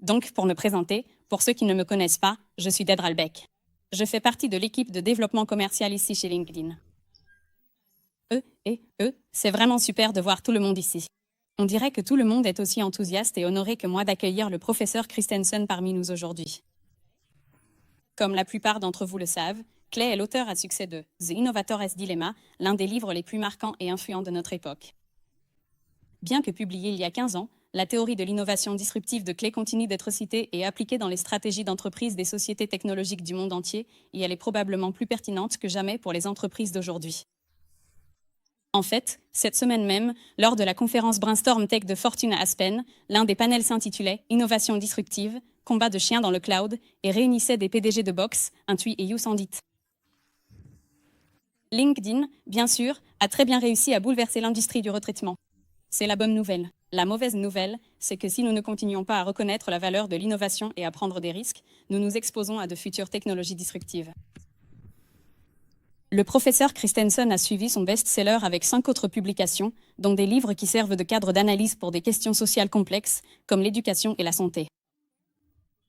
Donc, pour me présenter, pour ceux qui ne me connaissent pas, je suis Debra Albeck. Je fais partie de l'équipe de développement commercial ici chez LinkedIn. C'est vraiment super de voir tout le monde ici. On dirait que tout le monde est aussi enthousiaste et honoré que moi d'accueillir le professeur Christensen parmi nous aujourd'hui. Comme la plupart d'entre vous le savent, Clay est l'auteur à succès de The Innovator's Dilemma, l'un des livres les plus marquants et influents de notre époque. Bien que publié il y a 15 ans, la théorie de l'innovation disruptive de Clay continue d'être citée et appliquée dans les stratégies d'entreprise des sociétés technologiques du monde entier, et elle est probablement plus pertinente que jamais pour les entreprises d'aujourd'hui. En fait, cette semaine même, lors de la conférence Brainstorm Tech de Fortune à Aspen, l'un des panels s'intitulait « Innovation disruptive, combat de chiens dans le cloud » et réunissait des PDG de Box, Intui et YouSendit. LinkedIn, bien sûr, a très bien réussi à bouleverser l'industrie du retraitement. C'est la bonne nouvelle. La mauvaise nouvelle, c'est que si nous ne continuons pas à reconnaître la valeur de l'innovation et à prendre des risques, nous nous exposons à de futures technologies disruptives. Le professeur Christensen a suivi son best-seller avec 5 autres publications, dont des livres qui servent de cadre d'analyse pour des questions sociales complexes, comme l'éducation et la santé.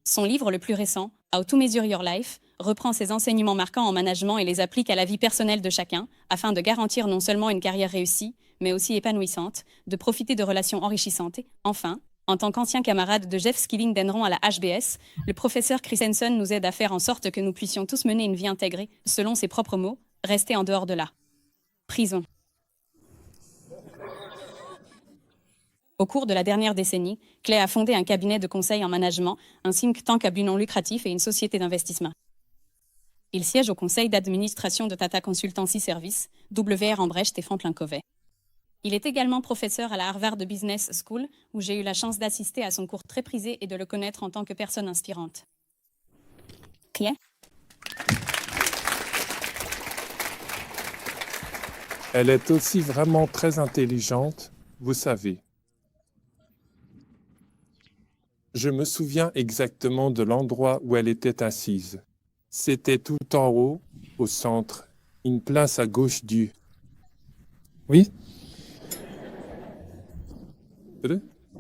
Son livre le plus récent, How to Measure Your Life, reprend ses enseignements marquants en management et les applique à la vie personnelle de chacun, afin de garantir non seulement une carrière réussie, mais aussi épanouissante, de profiter de relations enrichissantes. Enfin, en tant qu'ancien camarade de Jeff Skilling d'Enron à la HBS, le professeur Christensen nous aide à faire en sorte que nous puissions tous mener une vie intégrée, selon ses propres mots, rester en dehors de la prison. Au cours de la dernière décennie, Clay a fondé un cabinet de conseil en management, un think tank à but non lucratif et une société d'investissement. Il siège au conseil d'administration de Tata Consultancy Services, WR Ambrecht et Franklin Covey. Il est également professeur à la Harvard Business School, où j'ai eu la chance d'assister à son cours très prisé et de le connaître en tant que personne inspirante. Clay ? Elle est aussi vraiment très intelligente, vous savez. Je me souviens exactement de l'endroit où elle était assise. C'était tout en haut, au centre, une place à gauche du... Oui?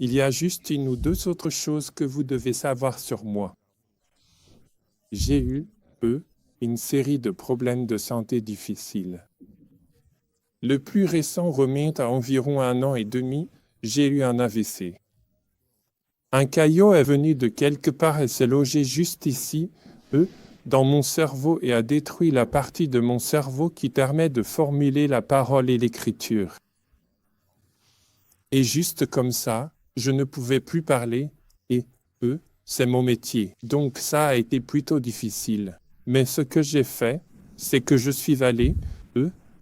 Il y a juste une ou deux autres choses que vous devez savoir sur moi. J'ai eu, une série de problèmes de santé difficiles. Le plus récent remonte à environ 1 an et demi, j'ai eu un AVC. Un caillot est venu de quelque part et s'est logé juste ici, dans mon cerveau et a détruit la partie de mon cerveau qui permet de formuler la parole et l'écriture. Et juste comme ça, je ne pouvais plus parler et, c'est mon métier. Donc ça a été plutôt difficile. Mais ce que j'ai fait, c'est que je suis allé,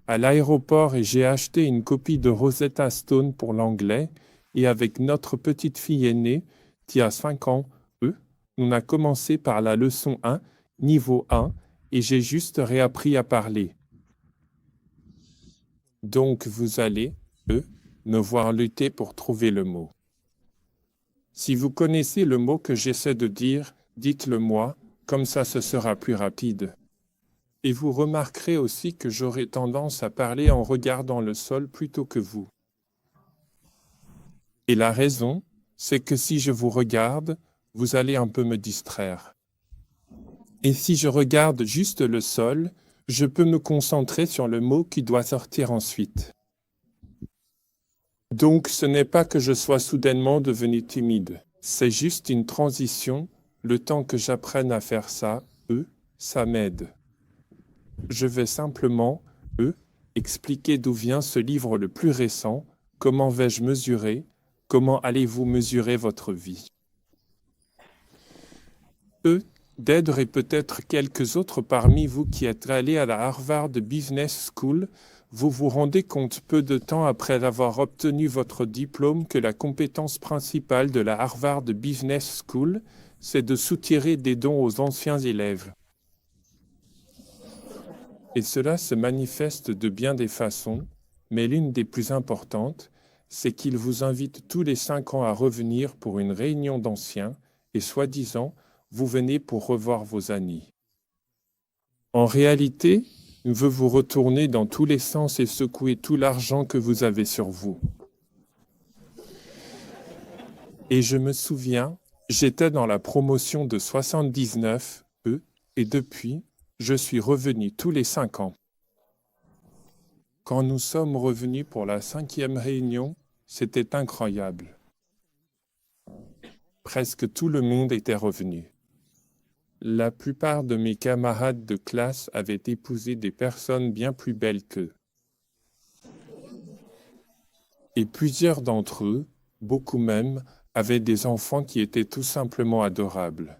à l'aéroport et j'ai acheté une copie de Rosetta Stone pour l'anglais et avec notre petite fille aînée, qui a 5 ans, on a commencé par la leçon 1, niveau 1, et j'ai juste réappris à parler. Donc vous allez, me voir lutter pour trouver le mot. Si vous connaissez le mot que j'essaie de dire, dites-le moi, comme ça ce sera plus rapide. Et vous remarquerez aussi que j'aurai tendance à parler en regardant le sol plutôt que vous. Et la raison, c'est que si je vous regarde, vous allez un peu me distraire. Et si je regarde juste le sol, je peux me concentrer sur le mot qui doit sortir ensuite. Donc ce n'est pas que je sois soudainement devenu timide, c'est juste une transition, le temps que j'apprenne à faire ça, ça m'aide. Je vais simplement, expliquer d'où vient ce livre le plus récent, comment vais-je mesurer, comment allez-vous mesurer votre vie. D'aider et peut-être quelques autres parmi vous qui êtes allés à la Harvard Business School, vous vous rendez compte peu de temps après avoir obtenu votre diplôme que la compétence principale de la Harvard Business School, c'est de soutirer des dons aux anciens élèves. Et cela se manifeste de bien des façons, mais l'une des plus importantes, c'est qu'ils vous invitent tous les 5 ans à revenir pour une réunion d'anciens, et soi-disant, vous venez pour revoir vos amis. En réalité, il veut vous retourner dans tous les sens et secouer tout l'argent que vous avez sur vous. Et je me souviens, j'étais dans la promotion de 79, et depuis, je suis revenu tous les 5 ans. Quand nous sommes revenus pour la 5e réunion, c'était incroyable. Presque tout le monde était revenu. La plupart de mes camarades de classe avaient épousé des personnes bien plus belles qu'eux. Et plusieurs d'entre eux, beaucoup même, avaient des enfants qui étaient tout simplement adorables.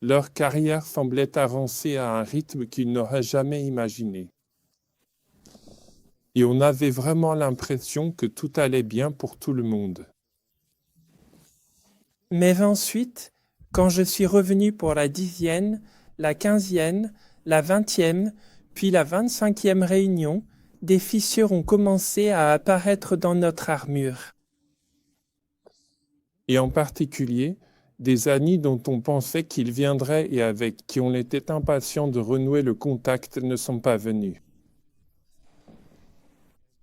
Leur carrière semblait avancer à un rythme qu'ils n'auraient jamais imaginé. Et on avait vraiment l'impression que tout allait bien pour tout le monde. Mais ensuite, quand je suis revenu pour la 10e, la 15e, la 20e, puis la 25e réunion, des fissures ont commencé à apparaître dans notre armure. Et en particulier, des amis dont on pensait qu'ils viendraient et avec qui on était impatient de renouer le contact ne sont pas venus.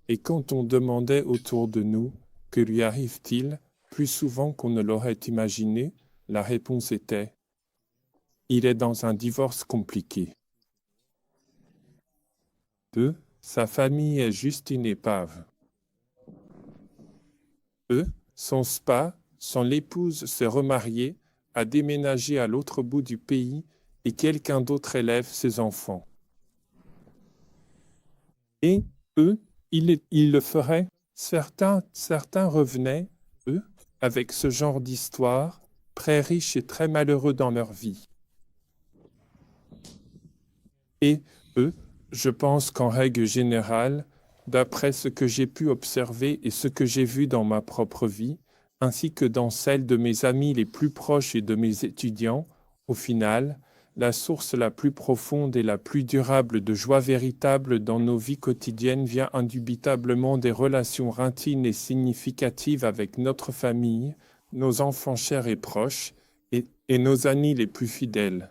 Et quand on demandait autour de nous « Que lui arrive-t-il ?» plus souvent qu'on ne l'aurait imaginé, la réponse était « Il est dans un divorce compliqué. » 2. Sa famille est juste une épave. Son spa, son épouse s'est remariée, a déménagé à l'autre bout du pays et quelqu'un d'autre élève ses enfants. Et ils le feraient. Certains revenaient, avec ce genre d'histoire, très riches et très malheureux dans leur vie. Et je pense qu'en règle générale, d'après ce que j'ai pu observer et ce que j'ai vu dans ma propre vie, ainsi que dans celle de mes amis les plus proches et de mes étudiants, au final, la source la plus profonde et la plus durable de joie véritable dans nos vies quotidiennes vient indubitablement des relations intimes et significatives avec notre famille, nos enfants chers et proches, et nos amis les plus fidèles.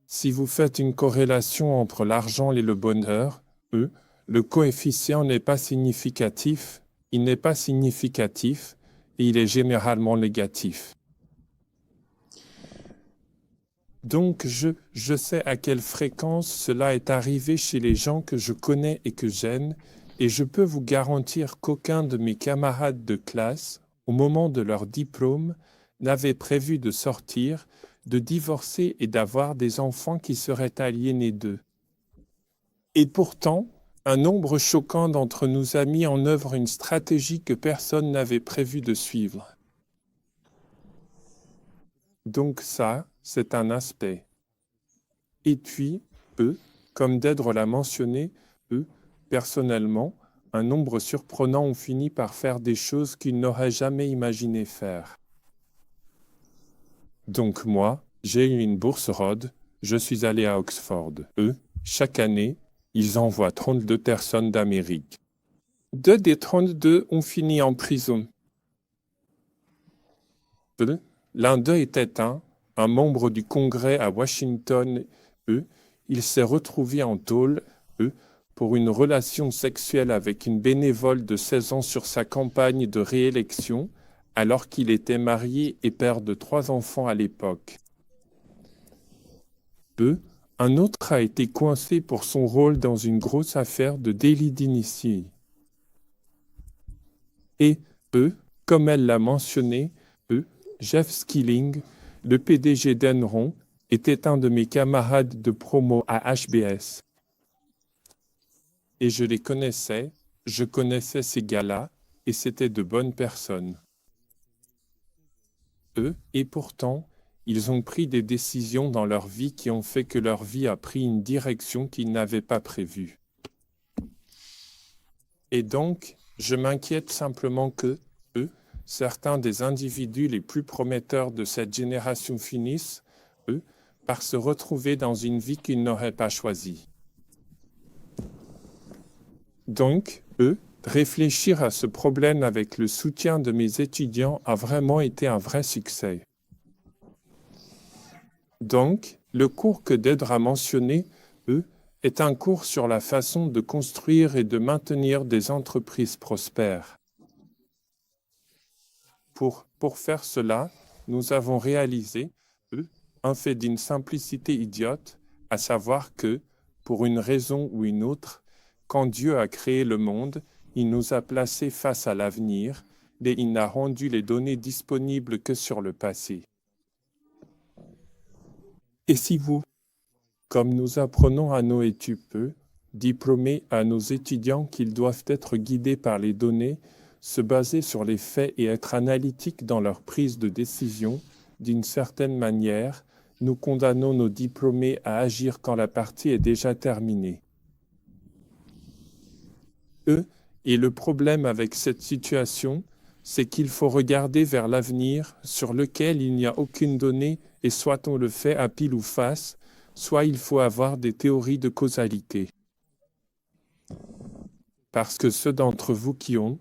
Si vous faites une corrélation entre l'argent et le bonheur, le coefficient n'est pas significatif, il n'est pas significatif et il est généralement négatif. Donc je sais à quelle fréquence cela est arrivé chez les gens que je connais et que j'aime, et je peux vous garantir qu'aucun de mes camarades de classe, au moment de leur diplôme, n'avait prévu de sortir, de divorcer et d'avoir des enfants qui seraient aliénés d'eux. Et pourtant, un nombre choquant d'entre nous a mis en œuvre une stratégie que personne n'avait prévu de suivre. Donc ça, c'est un aspect. Et puis, comme Dèdre l'a mentionné, personnellement, un nombre surprenant ont fini par faire des choses qu'ils n'auraient jamais imaginé faire. Donc moi, j'ai eu une bourse Rhodes, je suis allé à Oxford. Chaque année, ils envoient 32 personnes d'Amérique. 2 des 32 ont fini en prison. L'un d'eux était un membre du Congrès à Washington. Il s'est retrouvé en tôle, pour une relation sexuelle avec une bénévole de 16 ans sur sa campagne de réélection, alors qu'il était marié et père de 3 enfants à l'époque. Un autre a été coincé pour son rôle dans une grosse affaire de délit d'initié. Et, comme elle l'a mentionné, Jeff Skilling, le PDG d'Enron, était un de mes camarades de promo à HBS. Et je les connaissais, je connaissais ces gars-là, et c'était de bonnes personnes. Et pourtant, ils ont pris des décisions dans leur vie qui ont fait que leur vie a pris une direction qu'ils n'avaient pas prévue. Et donc, je m'inquiète simplement que, certains des individus les plus prometteurs de cette génération finissent, par se retrouver dans une vie qu'ils n'auraient pas choisie. Donc, réfléchir à ce problème avec le soutien de mes étudiants a vraiment été un vrai succès. Donc, le cours que Dèdre a mentionné, est un cours sur la façon de construire et de maintenir des entreprises prospères. Pour faire cela, nous avons réalisé un fait d'une simplicité idiote, à savoir que, pour une raison ou une autre, quand Dieu a créé le monde, il nous a placés face à l'avenir, et il n'a rendu les données disponibles que sur le passé. Et si vous, comme nous apprenons à nos études diplômés à nos étudiants qu'ils doivent être guidés par les données, se baser sur les faits et être analytiques dans leur prise de décision, d'une certaine manière, nous condamnons nos diplômés à agir quand la partie est déjà terminée. Et le problème avec cette situation, c'est qu'il faut regarder vers l'avenir sur lequel il n'y a aucune donnée et soit on le fait à pile ou face, soit il faut avoir des théories de causalité. Parce que ceux d'entre vous qui ont,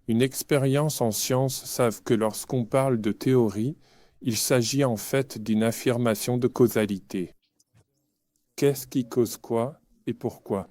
une expérience en sciences savent que lorsqu'on parle de théorie, il s'agit en fait d'une affirmation de causalité. Qu'est-ce qui cause quoi et pourquoi?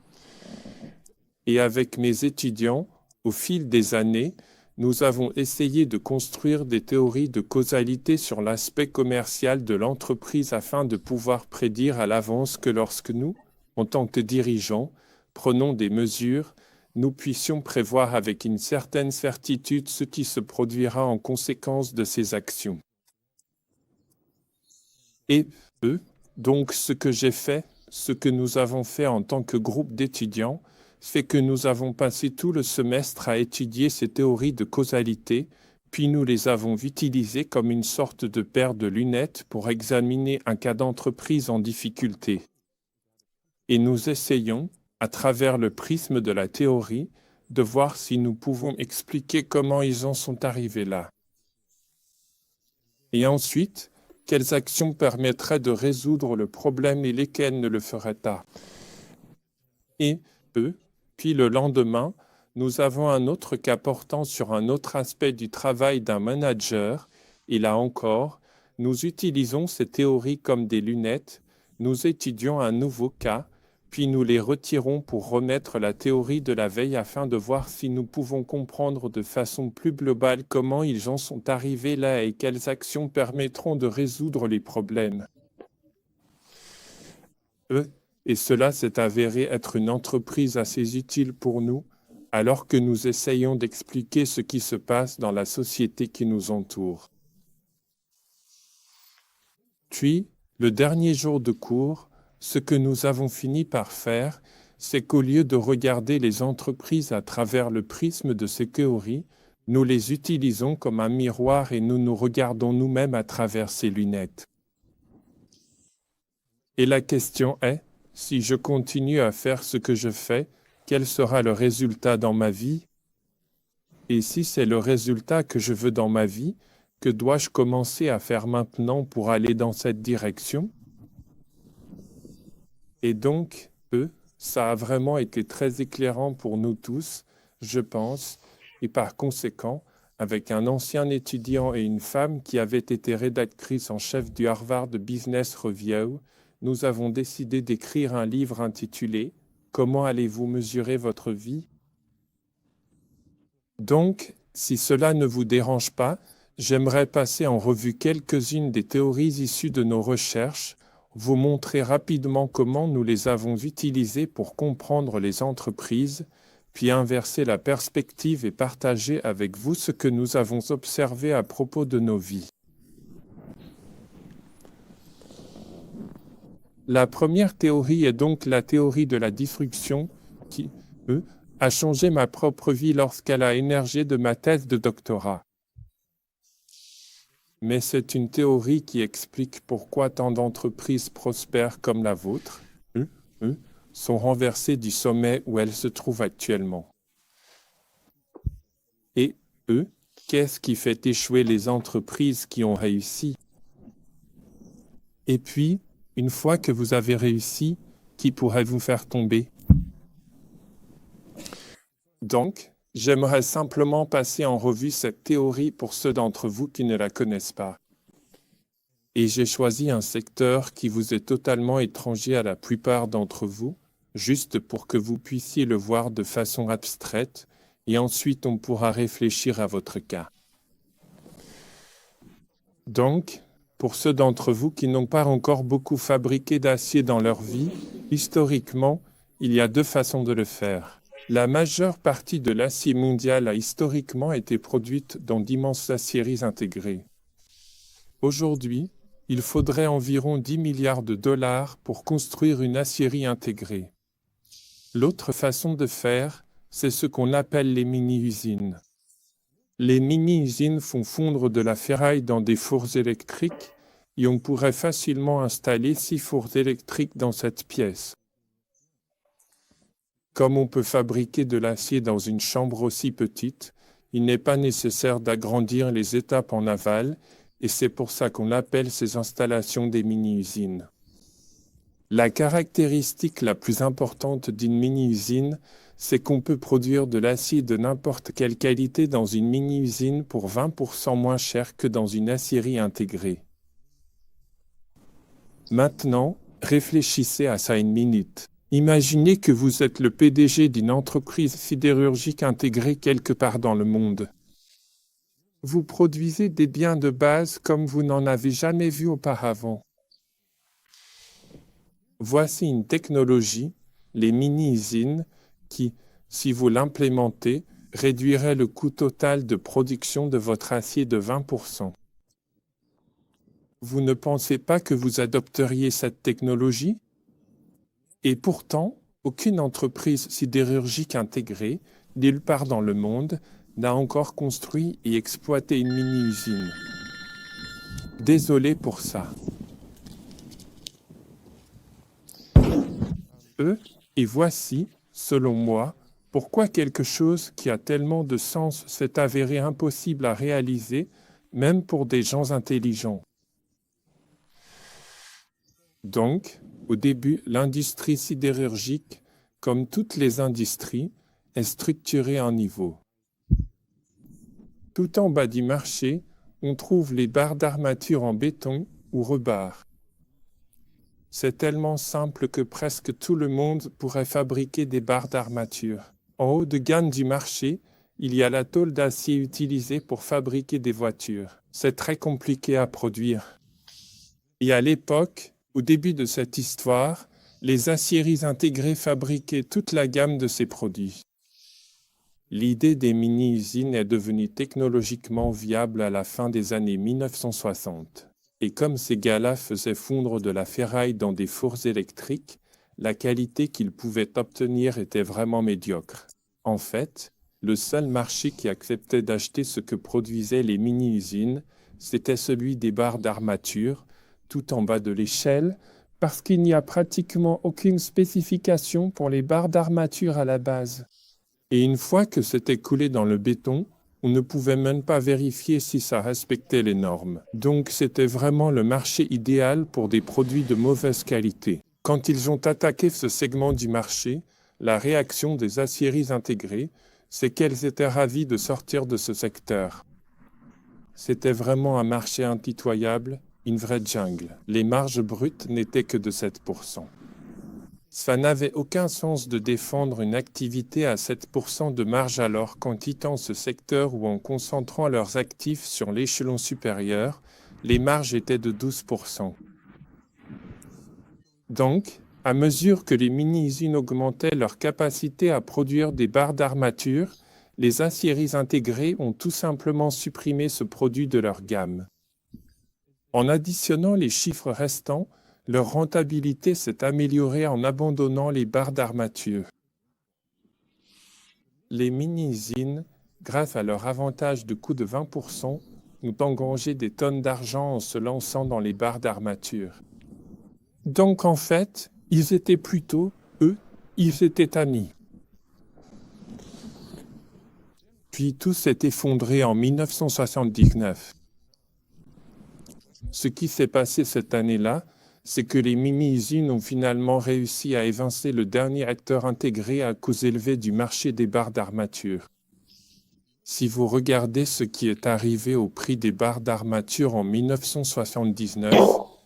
Et avec mes étudiants, au fil des années, nous avons essayé de construire des théories de causalité sur l'aspect commercial de l'entreprise afin de pouvoir prédire à l'avance que lorsque nous, en tant que dirigeants, prenons des mesures, nous puissions prévoir avec une certaine certitude ce qui se produira en conséquence de ces actions. Et donc ce que j'ai fait, ce que nous avons fait en tant que groupe d'étudiants, fait que nous avons passé tout le semestre à étudier ces théories de causalité, puis nous les avons utilisées comme une sorte de paire de lunettes pour examiner un cas d'entreprise en difficulté. Et nous essayons, à travers le prisme de la théorie, de voir si nous pouvons expliquer comment ils en sont arrivés là. Et ensuite, quelles actions permettraient de résoudre le problème et lesquelles ne le feraient pas. Et puis le lendemain, nous avons un autre cas portant sur un autre aspect du travail d'un manager, et là encore, nous utilisons ces théories comme des lunettes, nous étudions un nouveau cas, puis nous les retirons pour remettre la théorie de la veille afin de voir si nous pouvons comprendre de façon plus globale comment ils en sont arrivés là et quelles actions permettront de résoudre les problèmes. Et cela s'est avéré être une entreprise assez utile pour nous, alors que nous essayons d'expliquer ce qui se passe dans la société qui nous entoure. Puis, le dernier jour de cours, ce que nous avons fini par faire, c'est qu'au lieu de regarder les entreprises à travers le prisme de ces théories, nous les utilisons comme un miroir et nous nous regardons nous-mêmes à travers ces lunettes. Et la question est, si je continue à faire ce que je fais, quel sera le résultat dans ma vie? Et si c'est le résultat que je veux dans ma vie, que dois-je commencer à faire maintenant pour aller dans cette direction? Et donc, ça a vraiment été très éclairant pour nous tous, je pense, et par conséquent, avec un ancien étudiant et une femme qui avait été rédactrice en chef du Harvard Business Review, nous avons décidé d'écrire un livre intitulé « Comment allez-vous mesurer votre vie ?» Donc, si cela ne vous dérange pas, j'aimerais passer en revue quelques-unes des théories issues de nos recherches, vous montrer rapidement comment nous les avons utilisées pour comprendre les entreprises, puis inverser la perspective et partager avec vous ce que nous avons observé à propos de nos vies. La première théorie est donc la théorie de la disruption qui, a changé ma propre vie lorsqu'elle a émergé de ma thèse de doctorat. Mais c'est une théorie qui explique pourquoi tant d'entreprises prospères comme la vôtre sont renversées du sommet où elles se trouvent actuellement. Et qu'est-ce qui fait échouer les entreprises qui ont réussi? Et puis, une fois que vous avez réussi, qui pourrait vous faire tomber? Donc, j'aimerais simplement passer en revue cette théorie pour ceux d'entre vous qui ne la connaissent pas. Et j'ai choisi un secteur qui vous est totalement étranger à la plupart d'entre vous, juste pour que vous puissiez le voir de façon abstraite, et ensuite on pourra réfléchir à votre cas. Donc, pour ceux d'entre vous qui n'ont pas encore beaucoup fabriqué d'acier dans leur vie, historiquement, il y a deux façons de le faire. La majeure partie de l'acier mondial a historiquement été produite dans d'immenses aciéries intégrées. Aujourd'hui, il faudrait environ 10 milliards de dollars pour construire une aciérie intégrée. L'autre façon de faire, c'est ce qu'on appelle les mini-usines. Les mini-usines font fondre de la ferraille dans des fours électriques et on pourrait facilement installer 6 fours électriques dans cette pièce. Comme on peut fabriquer de l'acier dans une chambre aussi petite, il n'est pas nécessaire d'agrandir les étapes en aval et c'est pour ça qu'on appelle ces installations des mini-usines. La caractéristique la plus importante d'une mini-usine, c'est qu'on peut produire de l'acier de n'importe quelle qualité dans une mini-usine pour 20% moins cher que dans une aciérie intégrée. Maintenant, réfléchissez à ça une minute. Imaginez que vous êtes le PDG d'une entreprise sidérurgique intégrée quelque part dans le monde. Vous produisez des biens de base comme vous n'en avez jamais vu auparavant. Voici une technologie, les mini-usines, qui, si vous l'implémentez, réduirait le coût total de production de votre acier de 20%. Vous ne pensez pas que vous adopteriez cette technologie? Et pourtant, aucune entreprise sidérurgique intégrée, nulle part dans le monde, n'a encore construit et exploité une mini-usine. Désolé pour ça. Et voici, selon moi, pourquoi quelque chose qui a tellement de sens s'est avéré impossible à réaliser, même pour des gens intelligents. Donc, au début, l'industrie sidérurgique, comme toutes les industries, est structurée en niveaux. Tout en bas du marché, on trouve les barres d'armature en béton ou rebar. C'est tellement simple que presque tout le monde pourrait fabriquer des barres d'armature. En haut de gamme du marché, il y a la tôle d'acier utilisée pour fabriquer des voitures. C'est très compliqué à produire. Et à l'époque, au début de cette histoire, les aciéries intégrées fabriquaient toute la gamme de ces produits. L'idée des mini-usines est devenue technologiquement viable à la fin des années 1960. Et comme ces gars-là faisaient fondre de la ferraille dans des fours électriques, la qualité qu'ils pouvaient obtenir était vraiment médiocre. En fait, le seul marché qui acceptait d'acheter ce que produisaient les mini-usines, c'était celui des barres d'armature, tout en bas de l'échelle, parce qu'il n'y a pratiquement aucune spécification pour les barres d'armature à la base. Et une fois que c'était coulé dans le béton, on ne pouvait même pas vérifier si ça respectait les normes. Donc c'était vraiment le marché idéal pour des produits de mauvaise qualité. Quand ils ont attaqué ce segment du marché, la réaction des aciéries intégrées, c'est qu'elles étaient ravies de sortir de ce secteur. C'était vraiment un marché impitoyable, une vraie jungle. Les marges brutes n'étaient que de 7%. Ça n'avait aucun sens de défendre une activité à 7% de marge alors qu'en quittant ce secteur ou en concentrant leurs actifs sur l'échelon supérieur, les marges étaient de 12%. Donc, à mesure que les mini-usines augmentaient leur capacité à produire des barres d'armature, les aciéries intégrées ont tout simplement supprimé ce produit de leur gamme. En additionnant les chiffres restants, leur rentabilité s'est améliorée en abandonnant les barres d'armature. Les mini-usines, grâce à leur avantage de coût de 20%, ont engrangé des tonnes d'argent en se lançant dans les barres d'armature. Donc en fait, ils étaient ils étaient amis. Puis tout s'est effondré en 1979. Ce qui s'est passé cette année-là, c'est que les mini-usines ont finalement réussi à évincer le dernier acteur intégré à coûts élevés du marché des barres d'armature. Si vous regardez ce qui est arrivé au prix des barres d'armature en 1979,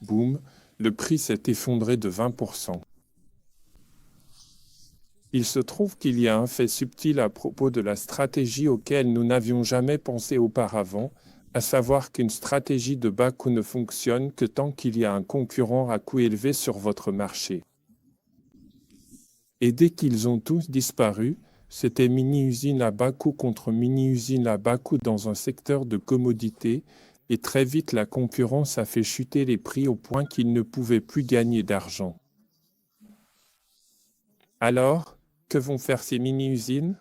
boum, le prix s'est effondré de 20%. Il se trouve qu'il y a un fait subtil à propos de la stratégie auquel nous n'avions jamais pensé auparavant, à savoir qu'une stratégie de bas coût ne fonctionne que tant qu'il y a un concurrent à coût élevé sur votre marché. Et dès qu'ils ont tous disparu, c'était mini-usine à bas coût contre mini-usine à bas coût dans un secteur de commodité, et très vite la concurrence a fait chuter les prix au point qu'ils ne pouvaient plus gagner d'argent. Alors, que vont faire ces mini-usines ?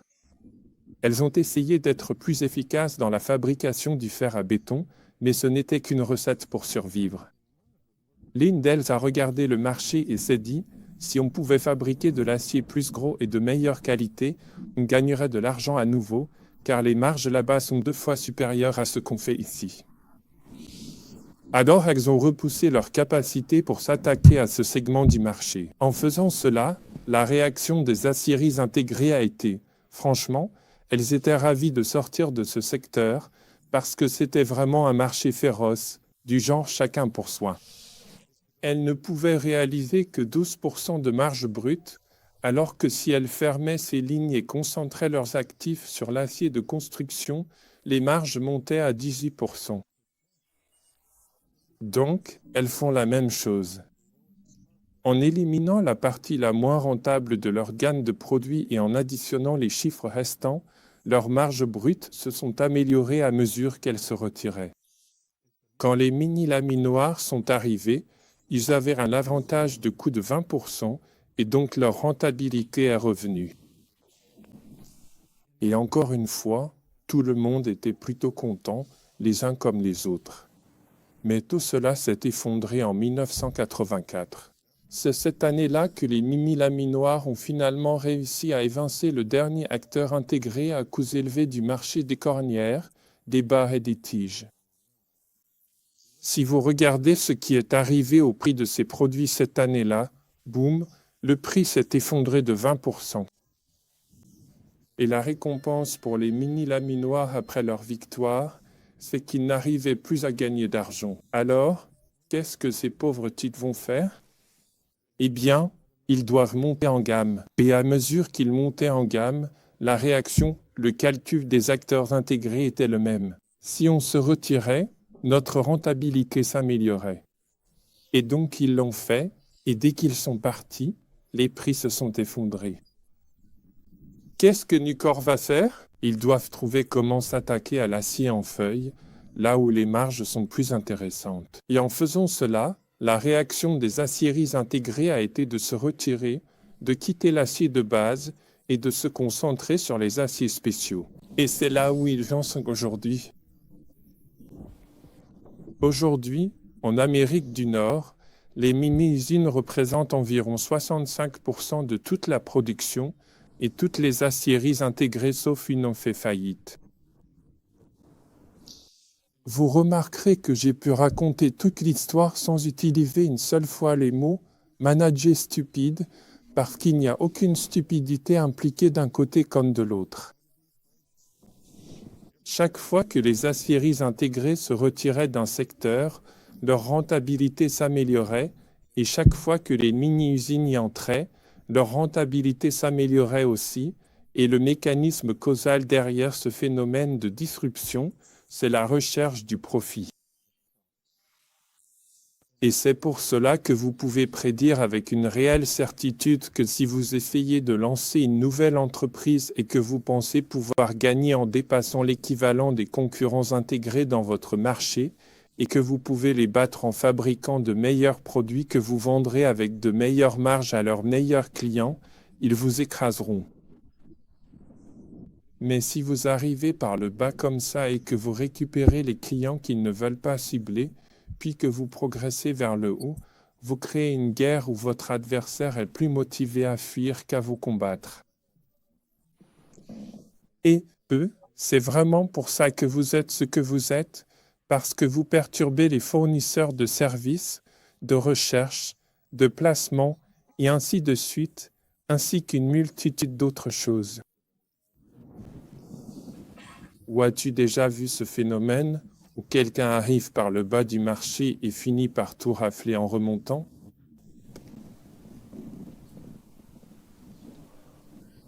Elles ont essayé d'être plus efficaces dans la fabrication du fer à béton, mais ce n'était qu'une recette pour survivre. L'une d'elles a regardé le marché et s'est dit, si on pouvait fabriquer de l'acier plus gros et de meilleure qualité, on gagnerait de l'argent à nouveau, car les marges là-bas sont 2 fois supérieures à ce qu'on fait ici. Alors elles ont repoussé leur capacité pour s'attaquer à ce segment du marché. En faisant cela, la réaction des aciéries intégrées a été, franchement, elles étaient ravies de sortir de ce secteur parce que c'était vraiment un marché féroce, du genre chacun pour soi. Elles ne pouvaient réaliser que 12% de marge brute, alors que si elles fermaient ces lignes et concentraient leurs actifs sur l'acier de construction, les marges montaient à 18%. Donc, elles font la même chose. En éliminant la partie la moins rentable de leur gamme de produits et en additionnant les chiffres restants, leurs marges brutes se sont améliorées à mesure qu'elles se retiraient. Quand les mini-laminoirs sont arrivés, ils avaient un avantage de coût de 20% et donc leur rentabilité est revenue. Et encore une fois, tout le monde était plutôt content, les uns comme les autres. Mais tout cela s'est effondré en 1984. C'est cette année-là que les mini-laminoirs ont finalement réussi à évincer le dernier acteur intégré à coûts élevés du marché des cornières, des barres et des tiges. Si vous regardez ce qui est arrivé au prix de ces produits cette année-là, boum, le prix s'est effondré de 20%. Et la récompense pour les mini-laminoirs après leur victoire, c'est qu'ils n'arrivaient plus à gagner d'argent. Alors, qu'est-ce que ces pauvres types vont faire ? Eh bien, ils doivent monter en gamme. Et à mesure qu'ils montaient en gamme, la réaction, le calcul des acteurs intégrés était le même. Si on se retirait, notre rentabilité s'améliorait. Et donc ils l'ont fait, et dès qu'ils sont partis, les prix se sont effondrés. Qu'est-ce que Nucor va faire ? Ils doivent trouver comment s'attaquer à l'acier en feuille, là où les marges sont plus intéressantes. Et en faisant cela, la réaction des aciéries intégrées a été de se retirer, de quitter l'acier de base et de se concentrer sur les aciers spéciaux. Et c'est là où ils en sont aujourd'hui. Aujourd'hui, en Amérique du Nord, les mini-usines représentent environ 65% de toute la production et toutes les aciéries intégrées sauf une ont fait faillite. Vous remarquerez que j'ai pu raconter toute l'histoire sans utiliser une seule fois les mots « manager stupide » parce qu'il n'y a aucune stupidité impliquée d'un côté comme de l'autre. Chaque fois que les aciéries intégrées se retiraient d'un secteur, leur rentabilité s'améliorait et chaque fois que les mini-usines y entraient, leur rentabilité s'améliorait aussi et le mécanisme causal derrière ce phénomène de disruption, c'est la recherche du profit. Et c'est pour cela que vous pouvez prédire avec une réelle certitude que si vous essayez de lancer une nouvelle entreprise et que vous pensez pouvoir gagner en dépassant l'équivalent des concurrents intégrés dans votre marché, et que vous pouvez les battre en fabriquant de meilleurs produits que vous vendrez avec de meilleures marges à leurs meilleurs clients, ils vous écraseront. Mais si vous arrivez par le bas comme ça et que vous récupérez les clients qu'ils ne veulent pas cibler, puis que vous progressez vers le haut, vous créez une guerre où votre adversaire est plus motivé à fuir qu'à vous combattre. Et eux, c'est vraiment pour ça que vous êtes ce que vous êtes, parce que vous perturbez les fournisseurs de services, de recherche, de placement et ainsi de suite, ainsi qu'une multitude d'autres choses. Ou as-tu déjà vu ce phénomène où quelqu'un arrive par le bas du marché et finit par tout rafler en remontant?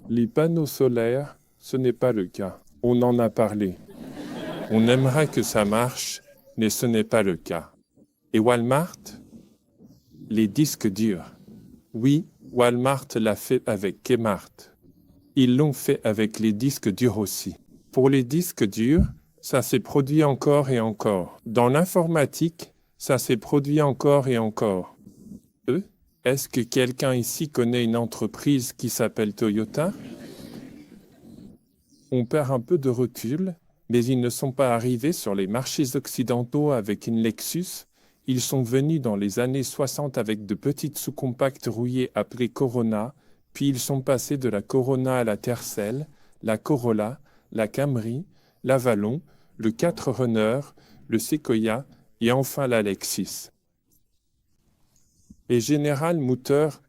Les panneaux solaires, ce n'est pas le cas. On en a parlé. On aimerait que ça marche, mais ce n'est pas le cas. Et Walmart? Les disques durs. Oui, Walmart l'a fait avec Kmart. Ils l'ont fait avec les disques durs aussi. Pour les disques durs, ça s'est produit encore et encore. Dans l'informatique, ça s'est produit encore et encore. Est-ce que quelqu'un ici connaît une entreprise qui s'appelle Toyota? On perd un peu de recul, mais ils ne sont pas arrivés sur les marchés occidentaux avec une Lexus. Ils sont venus dans les années 60 avec de petites sous-compacts rouillées appelées Corona, puis ils sont passés de la Corona à la Tercel, la Corolla, la Camry, l'Avalon, le 4Runner, le Sequoia et enfin la Lexus. Et General Motors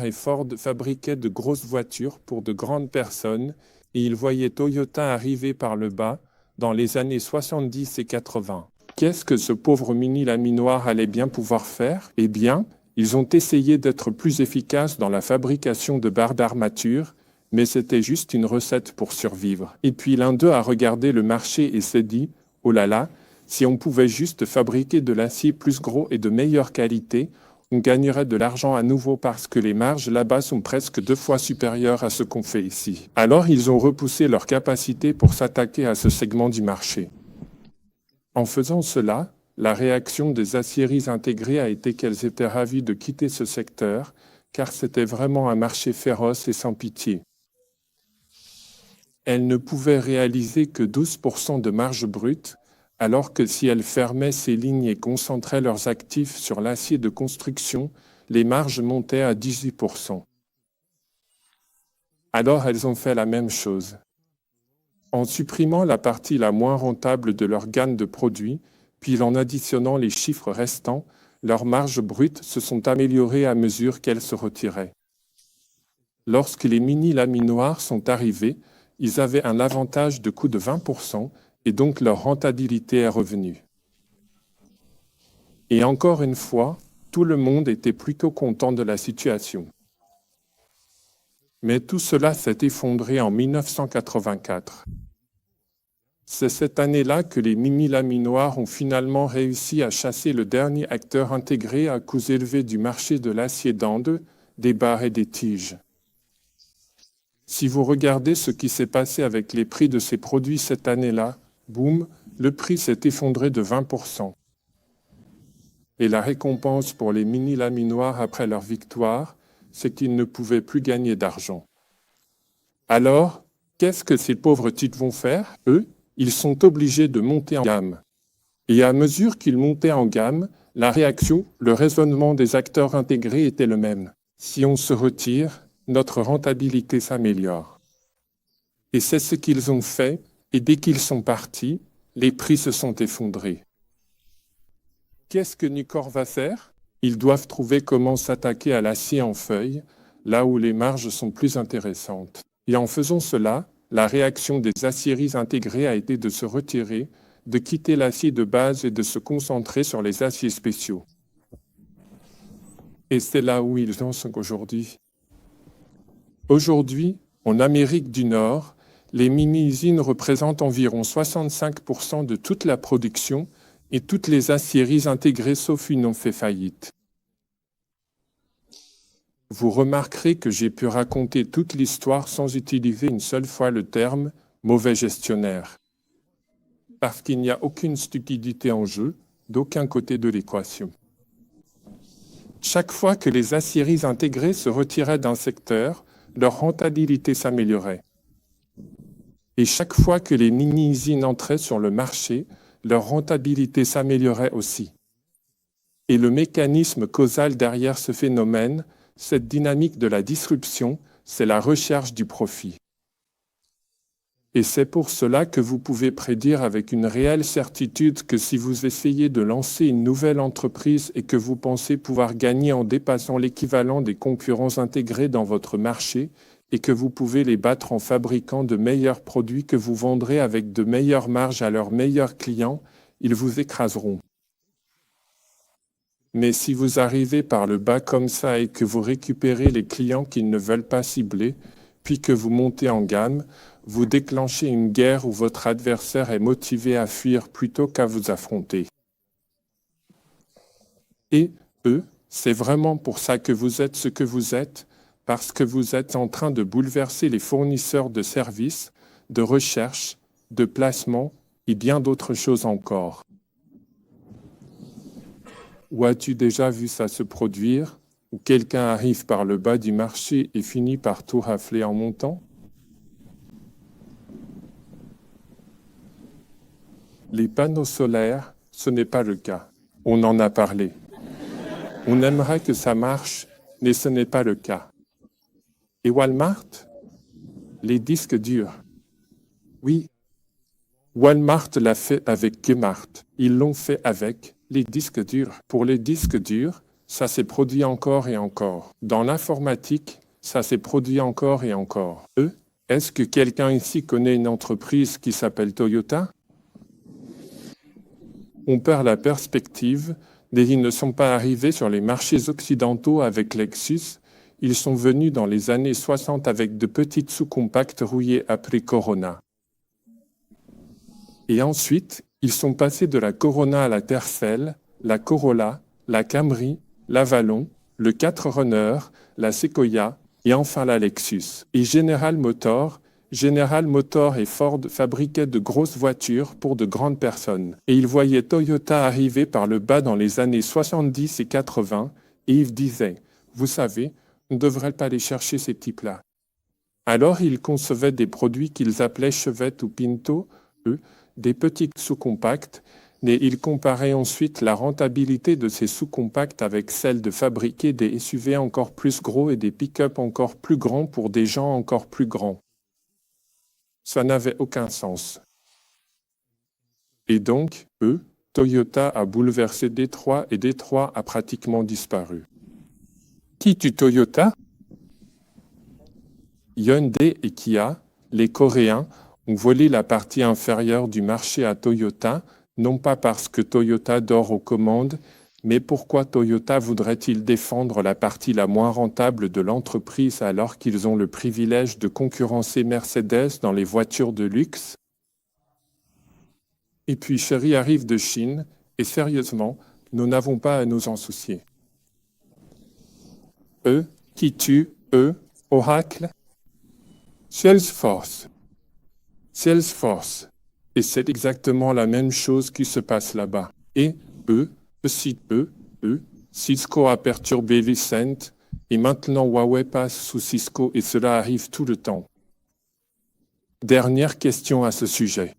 et Ford fabriquaient de grosses voitures pour de grandes personnes et ils voyaient Toyota arriver par le bas dans les années 70 et 80. Qu'est-ce que ce pauvre mini laminoir allait bien pouvoir faire? Eh bien, ils ont essayé d'être plus efficaces dans la fabrication de barres d'armature, mais c'était juste une recette pour survivre. Et puis l'un d'eux a regardé le marché et s'est dit « Oh là là, si on pouvait juste fabriquer de l'acier plus gros et de meilleure qualité, on gagnerait de l'argent à nouveau parce que les marges là-bas sont presque 2 fois supérieures à ce qu'on fait ici. » Alors ils ont repoussé leur capacité pour s'attaquer à ce segment du marché. En faisant cela, la réaction des aciéries intégrées a été qu'elles étaient ravies de quitter ce secteur, car c'était vraiment un marché féroce et sans pitié. Elles ne pouvaient réaliser que 12% de marge brute, alors que si elles fermaient ces lignes et concentraient leurs actifs sur l'acier de construction, les marges montaient à 18%. Alors elles ont fait la même chose. En supprimant la partie la moins rentable de leur gamme de produits, puis en additionnant les chiffres restants, leurs marges brutes se sont améliorées à mesure qu'elles se retiraient. Lorsque les mini laminoirs sont arrivés, ils avaient un avantage de coût de 20% et donc leur rentabilité est revenue. Et encore une fois, tout le monde était plutôt content de la situation. Mais tout cela s'est effondré en 1984. C'est cette année-là que les mini-laminoirs ont finalement réussi à chasser le dernier acteur intégré à coûts élevés du marché de l'acier d'Ande, des barres et des tiges. Si vous regardez ce qui s'est passé avec les prix de ces produits cette année-là, boum, le prix s'est effondré de 20%. Et la récompense pour les mini-laminoirs après leur victoire, c'est qu'ils ne pouvaient plus gagner d'argent. Alors, qu'est-ce que ces pauvres types vont faire? Eux, ils sont obligés de monter en gamme. Et à mesure qu'ils montaient en gamme, la réaction, le raisonnement des acteurs intégrés était le même. Si on se retire, notre rentabilité s'améliore. Et c'est ce qu'ils ont fait, et dès qu'ils sont partis, les prix se sont effondrés. Qu'est-ce que Nucor va faire? Ils doivent trouver comment s'attaquer à l'acier en feuille, là où les marges sont plus intéressantes. Et en faisant cela, la réaction des aciéries intégrées a été de se retirer, de quitter l'acier de base et de se concentrer sur les aciers spéciaux. Et c'est là où ils en sont aujourd'hui. Aujourd'hui, en Amérique du Nord, les mini-usines représentent environ 65% de toute la production et toutes les aciéries intégrées sauf une ont fait faillite. Vous remarquerez que j'ai pu raconter toute l'histoire sans utiliser une seule fois le terme « mauvais gestionnaire ». Parce qu'il n'y a aucune stupidité en jeu, d'aucun côté de l'équation. Chaque fois que les aciéries intégrées se retiraient d'un secteur, leur rentabilité s'améliorait. Et chaque fois que les mini-usines entraient sur le marché, leur rentabilité s'améliorait aussi. Et le mécanisme causal derrière ce phénomène, cette dynamique de la disruption, c'est la recherche du profit. Et c'est pour cela que vous pouvez prédire avec une réelle certitude que si vous essayez de lancer une nouvelle entreprise et que vous pensez pouvoir gagner en dépassant l'équivalent des concurrents intégrés dans votre marché, et que vous pouvez les battre en fabriquant de meilleurs produits que vous vendrez avec de meilleures marges à leurs meilleurs clients, ils vous écraseront. Mais si vous arrivez par le bas comme ça et que vous récupérez les clients qu'ils ne veulent pas cibler, puis que vous montez en gamme, Vous déclenchez une guerre où votre adversaire est motivé à fuir plutôt qu'à vous affronter. Et c'est vraiment pour ça que vous êtes ce que vous êtes, parce que vous êtes en train de bouleverser les fournisseurs de services, de recherche, de placement et bien d'autres choses encore. Ou as-tu déjà vu ça se produire, où quelqu'un arrive par le bas du marché et finit par tout rafler en montant? Les panneaux solaires, ce n'est pas le cas. On en a parlé. On aimerait que ça marche, mais ce n'est pas le cas. Et Walmart? Les disques durs. Oui, Walmart l'a fait avec Kmart. Ils l'ont fait avec les disques durs. Pour les disques durs, ça s'est produit encore et encore. Dans l'informatique, ça s'est produit encore et encore. Est-ce que quelqu'un ici connaît une entreprise qui s'appelle Toyota? On perd la perspective, mais ils ne sont pas arrivés sur les marchés occidentaux avec Lexus. Ils sont venus dans les années 60 avec de petites sous-compacts rouillées après Corona. Et ensuite, ils sont passés de la Corona à la Tercel, la Corolla, la Camry, l'Avalon, le 4Runner, la Sequoia et enfin la Lexus. Et General Motors et Ford fabriquaient de grosses voitures pour de grandes personnes. Et ils voyaient Toyota arriver par le bas dans les années 70 et 80 et ils disaient, vous savez, on ne devrait pas aller chercher ces types-là. Alors ils concevaient des produits qu'ils appelaient Chevette ou Pinto, des petits sous-compacts, mais ils comparaient ensuite la rentabilité de ces sous-compacts avec celle de fabriquer des SUV encore plus gros et des pick-up encore plus grands pour des gens encore plus grands. Ça n'avait aucun sens. Et donc, Toyota a bouleversé Détroit et Détroit a pratiquement disparu. Qui tue Toyota? Hyundai et Kia, les Coréens, ont volé la partie inférieure du marché à Toyota, non pas parce que Toyota dort aux commandes, mais pourquoi Toyota voudrait-il défendre la partie la moins rentable de l'entreprise alors qu'ils ont le privilège de concurrencer Mercedes dans les voitures de luxe? Et puis Chery arrive de Chine, et sérieusement, nous n'avons pas à nous en soucier. Qui tue, Oracle? Salesforce. Et c'est exactement la même chose qui se passe là-bas. Et Cisco a perturbé Vicent, et maintenant Huawei passe sous Cisco et cela arrive tout le temps. Dernière question à ce sujet.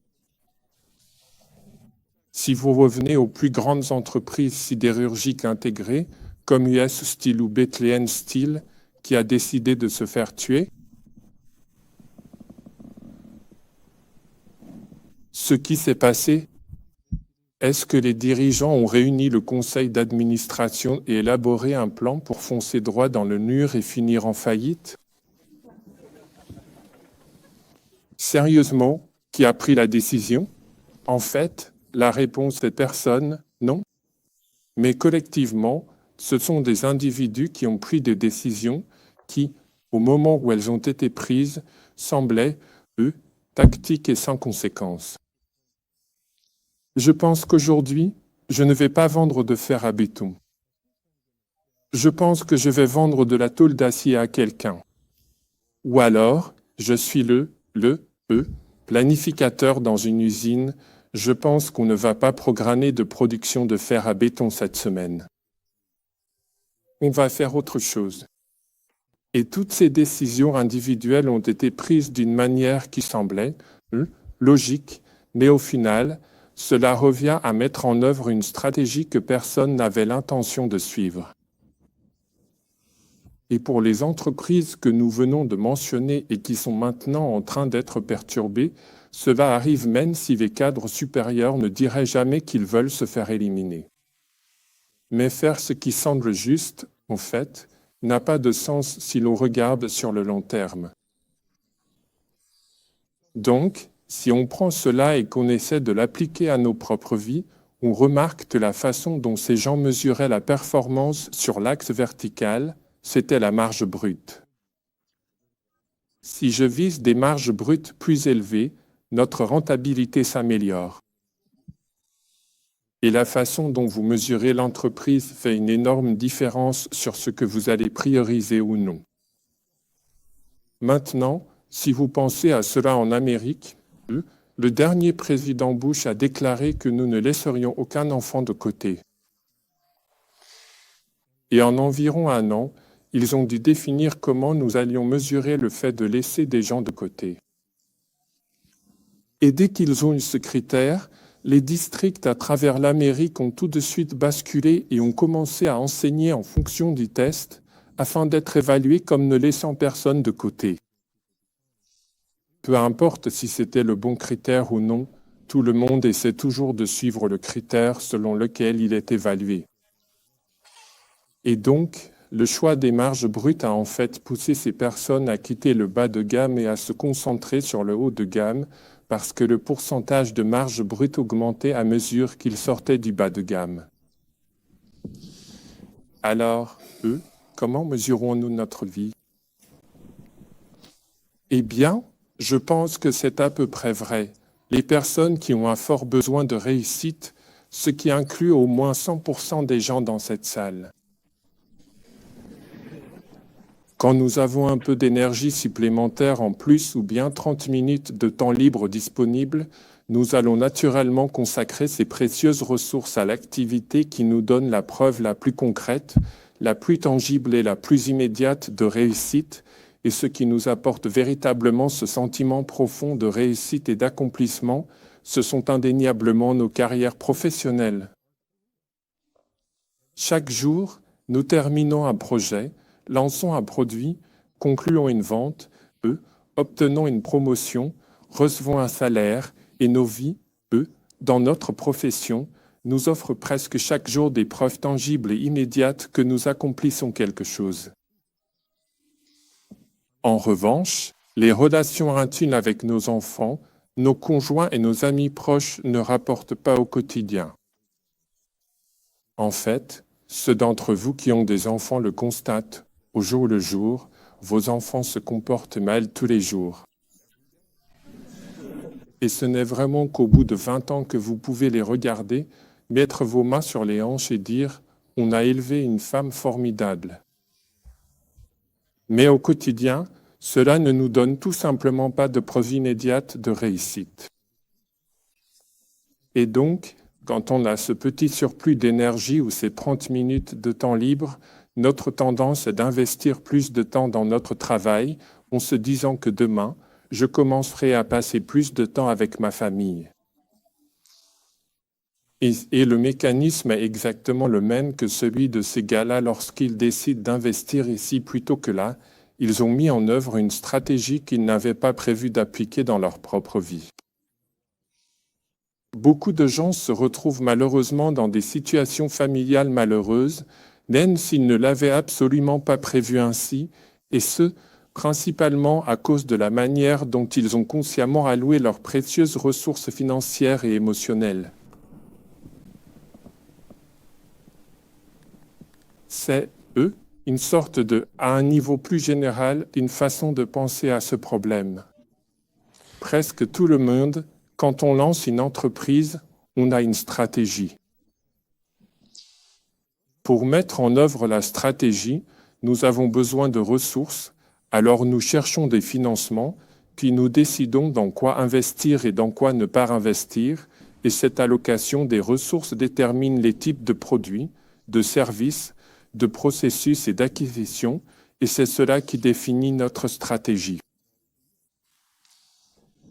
Si vous revenez aux plus grandes entreprises sidérurgiques intégrées, comme US Steel ou Bethlehem Steel, qui a décidé de se faire tuer, ce qui s'est passé, est-ce que les dirigeants ont réuni le conseil d'administration et élaboré un plan pour foncer droit dans le mur et finir en faillite? Sérieusement, qui a pris la décision? En fait, la réponse est personne, non. Mais collectivement, ce sont des individus qui ont pris des décisions qui, au moment où elles ont été prises, semblaient, tactiques et sans conséquences. Je pense qu'aujourd'hui, je ne vais pas vendre de fer à béton. Je pense que je vais vendre de la tôle d'acier à quelqu'un. Ou alors, je suis le planificateur dans une usine. Je pense qu'on ne va pas programmer de production de fer à béton cette semaine. On va faire autre chose. Et toutes ces décisions individuelles ont été prises d'une manière qui semblait logique, mais au final, cela revient à mettre en œuvre une stratégie que personne n'avait l'intention de suivre. Et pour les entreprises que nous venons de mentionner et qui sont maintenant en train d'être perturbées, cela arrive même si les cadres supérieurs ne diraient jamais qu'ils veulent se faire éliminer. Mais faire ce qui semble juste, en fait, n'a pas de sens si l'on regarde sur le long terme. Donc, si on prend cela et qu'on essaie de l'appliquer à nos propres vies, on remarque que la façon dont ces gens mesuraient la performance sur l'axe vertical, c'était la marge brute. Si je vise des marges brutes plus élevées, notre rentabilité s'améliore. Et la façon dont vous mesurez l'entreprise fait une énorme différence sur ce que vous allez prioriser ou non. Maintenant, si vous pensez à cela en Amérique, le dernier président Bush a déclaré que nous ne laisserions aucun enfant de côté. Et en environ un an, ils ont dû définir comment nous allions mesurer le fait de laisser des gens de côté. Et dès qu'ils ont eu ce critère, les districts à travers l'Amérique ont tout de suite basculé et ont commencé à enseigner en fonction du test afin d'être évalués comme ne laissant personne de côté. Peu importe si c'était le bon critère ou non, tout le monde essaie toujours de suivre le critère selon lequel il est évalué. Et donc, le choix des marges brutes a en fait poussé ces personnes à quitter le bas de gamme et à se concentrer sur le haut de gamme parce que le pourcentage de marge brute augmentait à mesure qu'ils sortaient du bas de gamme. Alors, comment mesurons-nous notre vie? Eh bien, je pense que c'est à peu près vrai. Les personnes qui ont un fort besoin de réussite, ce qui inclut au moins 100% des gens dans cette salle. Quand nous avons un peu d'énergie supplémentaire en plus ou bien 30 minutes de temps libre disponible, nous allons naturellement consacrer ces précieuses ressources à l'activité qui nous donne la preuve la plus concrète, la plus tangible et la plus immédiate de réussite, et ce qui nous apporte véritablement ce sentiment profond de réussite et d'accomplissement, ce sont indéniablement nos carrières professionnelles. Chaque jour, nous terminons un projet, lançons un produit, concluons une vente, obtenons une promotion, recevons un salaire, et nos vies, dans notre profession, nous offrent presque chaque jour des preuves tangibles et immédiates que nous accomplissons quelque chose. En revanche, les relations intimes avec nos enfants, nos conjoints et nos amis proches ne rapportent pas au quotidien. En fait, ceux d'entre vous qui ont des enfants le constatent. Au jour le jour, vos enfants se comportent mal tous les jours. Et ce n'est vraiment qu'au bout de 20 ans que vous pouvez les regarder, mettre vos mains sur les hanches et dire « On a élevé une femme formidable ». Mais au quotidien, cela ne nous donne tout simplement pas de preuve immédiate de réussite. Et donc, quand on a ce petit surplus d'énergie ou ces 30 minutes de temps libre, notre tendance est d'investir plus de temps dans notre travail en se disant que demain, je commencerai à passer plus de temps avec ma famille. Et le mécanisme est exactement le même que celui de ces gars-là lorsqu'ils décident d'investir ici plutôt que là. Ils ont mis en œuvre une stratégie qu'ils n'avaient pas prévu d'appliquer dans leur propre vie. Beaucoup de gens se retrouvent malheureusement dans des situations familiales malheureuses, même s'ils ne l'avaient absolument pas prévu ainsi, et ce, principalement à cause de la manière dont ils ont consciemment alloué leurs précieuses ressources financières et émotionnelles. C'est, une sorte de, à un niveau plus général, une façon de penser à ce problème. Presque tout le monde, quand on lance une entreprise, on a une stratégie. Pour mettre en œuvre la stratégie, nous avons besoin de ressources, alors nous cherchons des financements, puis nous décidons dans quoi investir et dans quoi ne pas investir, et cette allocation des ressources détermine les types de produits, de services, de processus et d'acquisition, et c'est cela qui définit notre stratégie.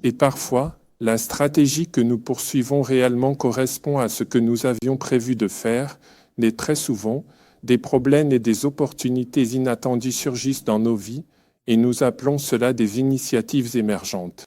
Et parfois, la stratégie que nous poursuivons réellement correspond à ce que nous avions prévu de faire, mais très souvent, des problèmes et des opportunités inattendues surgissent dans nos vies, et nous appelons cela des initiatives émergentes.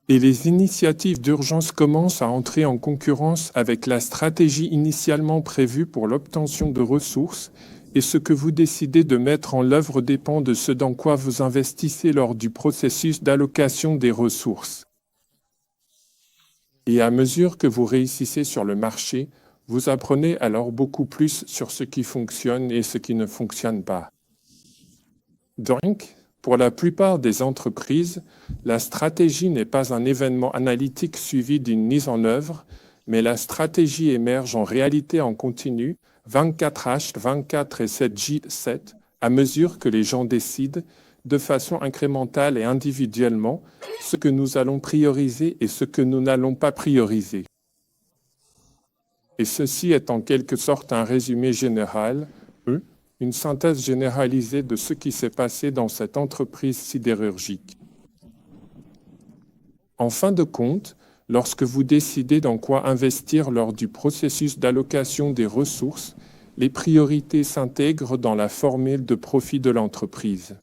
Et les initiatives d'urgence commencent à entrer en concurrence avec la stratégie initialement prévue pour l'obtention de ressources, et ce que vous décidez de mettre en œuvre dépend de ce dans quoi vous investissez lors du processus d'allocation des ressources. Et à mesure que vous réussissez sur le marché, vous apprenez alors beaucoup plus sur ce qui fonctionne et ce qui ne fonctionne pas. Donc, Pour la plupart des entreprises, la stratégie n'est pas un événement analytique suivi d'une mise en œuvre, mais la stratégie émerge en réalité en continu, 24H, 24 et 7J7, à mesure que les gens décident, de façon incrémentale et individuellement, ce que nous allons prioriser et ce que nous n'allons pas prioriser. Et ceci est en quelque sorte un résumé général, une synthèse généralisée de ce qui s'est passé dans cette entreprise sidérurgique. En fin de compte, lorsque vous décidez dans quoi investir lors du processus d'allocation des ressources, les priorités s'intègrent dans la formule de profit de l'entreprise.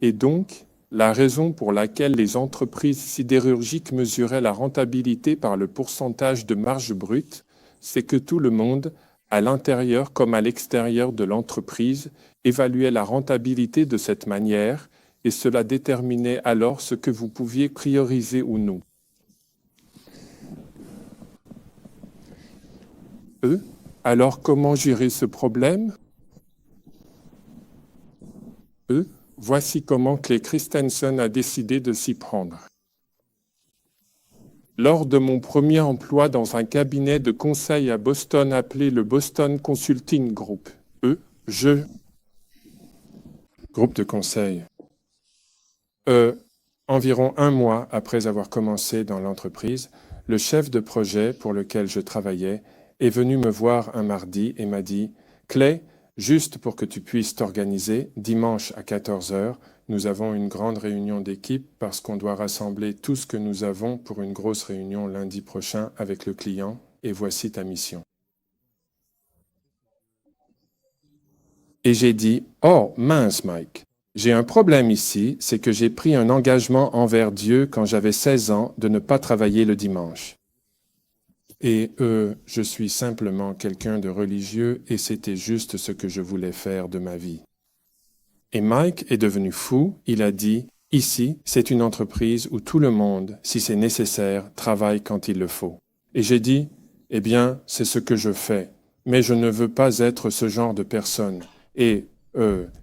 Et donc, la raison pour laquelle les entreprises sidérurgiques mesuraient la rentabilité par le pourcentage de marge brute, c'est que tout le monde, à l'intérieur comme à l'extérieur de l'entreprise, évaluait la rentabilité de cette manière, et cela déterminait alors ce que vous pouviez prioriser ou non. Alors comment gérer ce problème? Voici comment Clay Christensen a décidé de s'y prendre. Lors de mon premier emploi dans un cabinet de conseil à Boston appelé le Boston Consulting Group, groupe de conseil. Environ un mois après avoir commencé dans l'entreprise, le chef de projet pour lequel je travaillais est venu me voir un mardi et m'a dit « Clay, juste pour que tu puisses t'organiser, dimanche à 14 heures, nous avons une grande réunion d'équipe parce qu'on doit rassembler tout ce que nous avons pour une grosse réunion lundi prochain avec le client et voici ta mission. » Et j'ai dit « Oh, mince Mike, j'ai un problème ici, c'est que j'ai pris un engagement envers Dieu quand j'avais 16 ans de ne pas travailler le dimanche. Et je suis simplement quelqu'un de religieux et c'était juste ce que je voulais faire de ma vie. » Et Mike est devenu fou, il a dit « Ici, c'est une entreprise où tout le monde, si c'est nécessaire, travaille quand il le faut. » Et j'ai dit « Eh bien, c'est ce que je fais, mais je ne veux pas être ce genre de personne. Et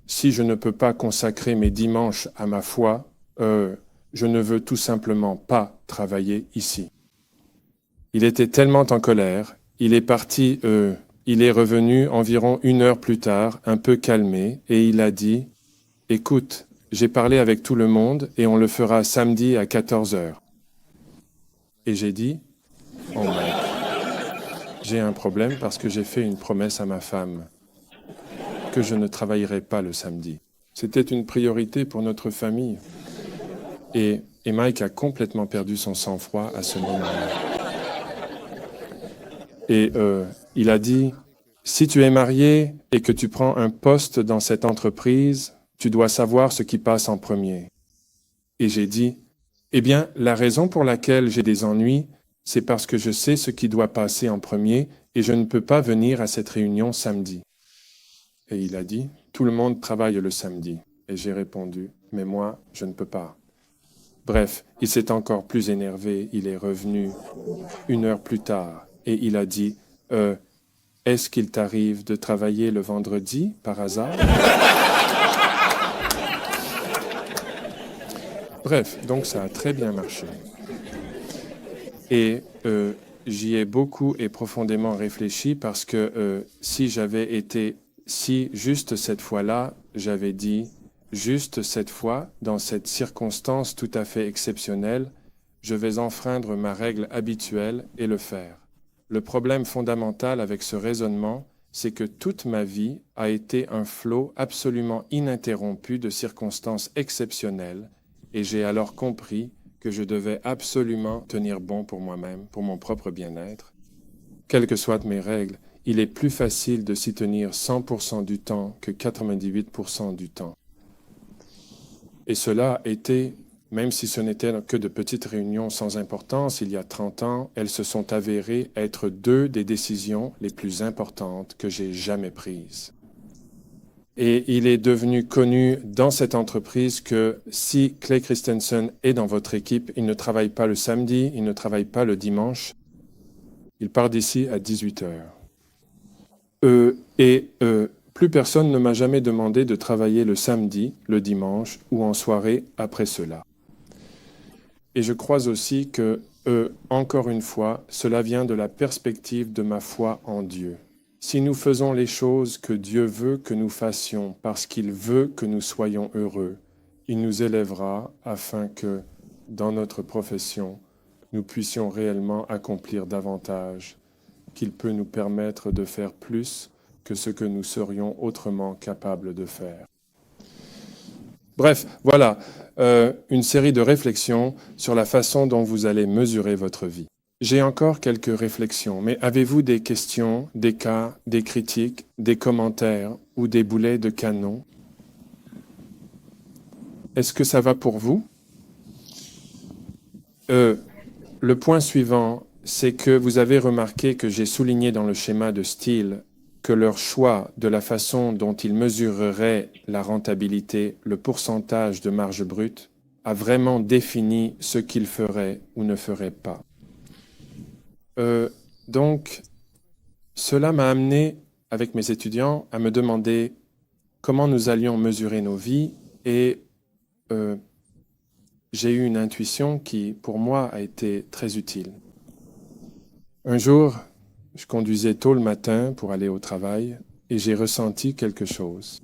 si je ne peux pas consacrer mes dimanches à ma foi, je ne veux tout simplement pas travailler ici. » Il était tellement en colère, il est parti, il est revenu environ 1 heure plus tard, un peu calmé, et il a dit « Écoute, j'ai parlé avec tout le monde et on le fera samedi à 14 heures. » Et j'ai dit « Oh mec, j'ai un problème parce que j'ai fait une promesse à ma femme, que je ne travaillerai pas le samedi. » C'était une priorité pour notre famille. Et Mike a complètement perdu son sang-froid à ce moment-là. Et il a dit, si tu es marié et que tu prends un poste dans cette entreprise, tu dois savoir ce qui passe en premier. Et j'ai dit, eh bien, la raison pour laquelle j'ai des ennuis, c'est parce que je sais ce qui doit passer en premier et je ne peux pas venir à cette réunion samedi. Et il a dit, tout le monde travaille le samedi. Et j'ai répondu, mais moi, je ne peux pas. Bref, il s'est encore plus énervé, il est revenu 1 heure plus tard. Et il a dit, est-ce qu'il t'arrive de travailler le vendredi, par hasard? Bref, donc ça a très bien marché. Et j'y ai beaucoup et profondément réfléchi parce que si j'avais été, si juste cette fois-là, j'avais dit, juste cette fois, dans cette circonstance tout à fait exceptionnelle, je vais enfreindre ma règle habituelle et le faire. Le problème fondamental avec ce raisonnement, c'est que toute ma vie a été un flot absolument ininterrompu de circonstances exceptionnelles, et j'ai alors compris que je devais absolument tenir bon pour moi-même, pour mon propre bien-être. Quelles que soient mes règles, il est plus facile de s'y tenir 100% du temps que 98% du temps. Et cela a été, même si ce n'était que de petites réunions sans importance, il y a 30 ans, elles se sont avérées être 2 des décisions les plus importantes que j'ai jamais prises. Et il est devenu connu dans cette entreprise que si Clay Christensen est dans votre équipe, il ne travaille pas le samedi, il ne travaille pas le dimanche, il part d'ici à 18 heures. Plus personne ne m'a jamais demandé de travailler le samedi, le dimanche ou en soirée après cela. Et je crois aussi que, encore une fois, cela vient de la perspective de ma foi en Dieu. Si nous faisons les choses que Dieu veut que nous fassions parce qu'il veut que nous soyons heureux, il nous élèvera afin que, dans notre profession, nous puissions réellement accomplir davantage, qu'il peut nous permettre de faire plus que ce que nous serions autrement capables de faire. Bref, voilà une série de réflexions sur la façon dont vous allez mesurer votre vie. J'ai encore quelques réflexions, mais avez-vous des questions, des cas, des critiques, des commentaires ou des boulets de canon? Est-ce que ça va pour vous? Le point suivant, c'est que vous avez remarqué que j'ai souligné dans le schéma de style que leur choix de la façon dont ils mesureraient la rentabilité, le pourcentage de marge brute, a vraiment défini ce qu'ils feraient ou ne feraient pas. Donc, cela m'a amené, avec mes étudiants, à me demander comment nous allions mesurer nos vies et j'ai eu une intuition qui, pour moi, a été très utile. Un jour, je conduisais tôt le matin pour aller au travail et j'ai ressenti quelque chose.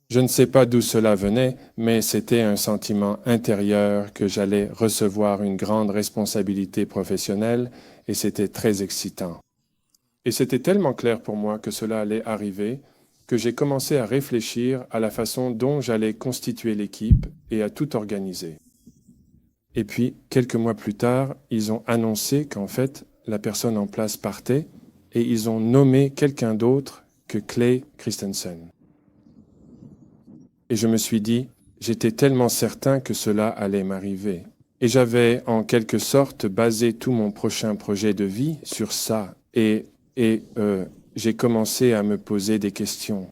Je ne sais pas d'où cela venait, mais c'était un sentiment intérieur que j'allais recevoir une grande responsabilité professionnelle et c'était très excitant. Et c'était tellement clair pour moi que cela allait arriver que j'ai commencé à réfléchir à la façon dont j'allais constituer l'équipe et à tout organiser. Et puis, quelques mois plus tard, ils ont annoncé qu'en fait, la personne en place partait et ils ont nommé quelqu'un d'autre que Clay Christensen. Et je me suis dit, j'étais tellement certain que cela allait m'arriver. Et j'avais en quelque sorte basé tout mon prochain projet de vie sur ça. Et j'ai commencé à me poser des questions.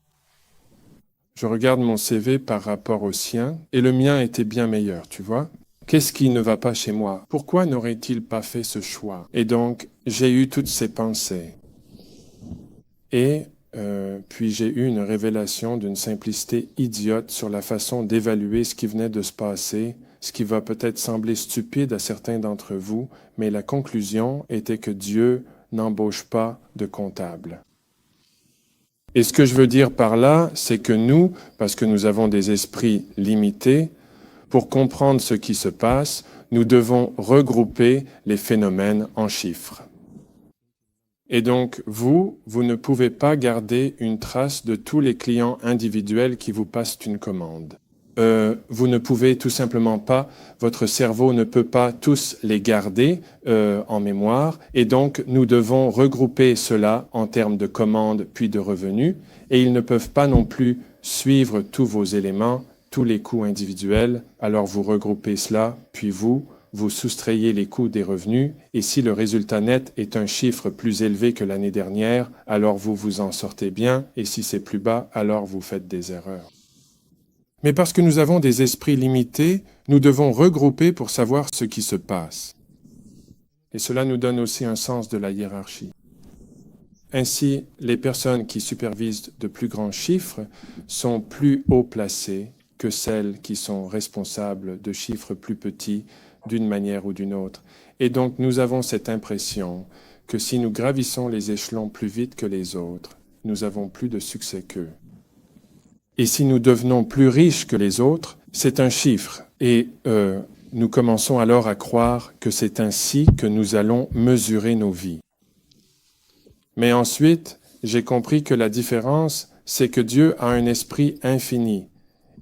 Je regarde mon CV par rapport au sien et le mien était bien meilleur, tu vois. Qu'est-ce qui ne va pas chez moi? Pourquoi n'aurait-il pas fait ce choix? Et donc, j'ai eu toutes ces pensées. Et puis j'ai eu une révélation d'une simplicité idiote sur la façon d'évaluer ce qui venait de se passer, ce qui va peut-être sembler stupide à certains d'entre vous, mais la conclusion était que Dieu n'embauche pas de comptable. Et ce que je veux dire par là, c'est que nous, parce que nous avons des esprits limités, pour comprendre ce qui se passe, nous devons regrouper les phénomènes en chiffres. Et donc, vous ne pouvez pas garder une trace de tous les clients individuels qui vous passent une commande. Vous ne pouvez tout simplement pas, votre cerveau ne peut pas tous les garder en mémoire, et donc nous devons regrouper cela en termes de commandes puis de revenus, et ils ne peuvent pas non plus suivre tous vos éléments, tous les coûts individuels, alors vous regroupez cela, puis vous soustrayez les coûts des revenus, et si le résultat net est un chiffre plus élevé que l'année dernière, alors vous vous en sortez bien, et si c'est plus bas, alors vous faites des erreurs. Mais parce que nous avons des esprits limités, nous devons regrouper pour savoir ce qui se passe. Et cela nous donne aussi un sens de la hiérarchie. Ainsi, les personnes qui supervisent de plus grands chiffres sont plus haut placées que celles qui sont responsables de chiffres plus petits d'une manière ou d'une autre. Et donc nous avons cette impression que si nous gravissons les échelons plus vite que les autres, nous avons plus de succès qu'eux. Et si nous devenons plus riches que les autres, c'est un chiffre. Et nous commençons alors à croire que c'est ainsi que nous allons mesurer nos vies. Mais ensuite, j'ai compris que la différence, c'est que Dieu a un esprit infini.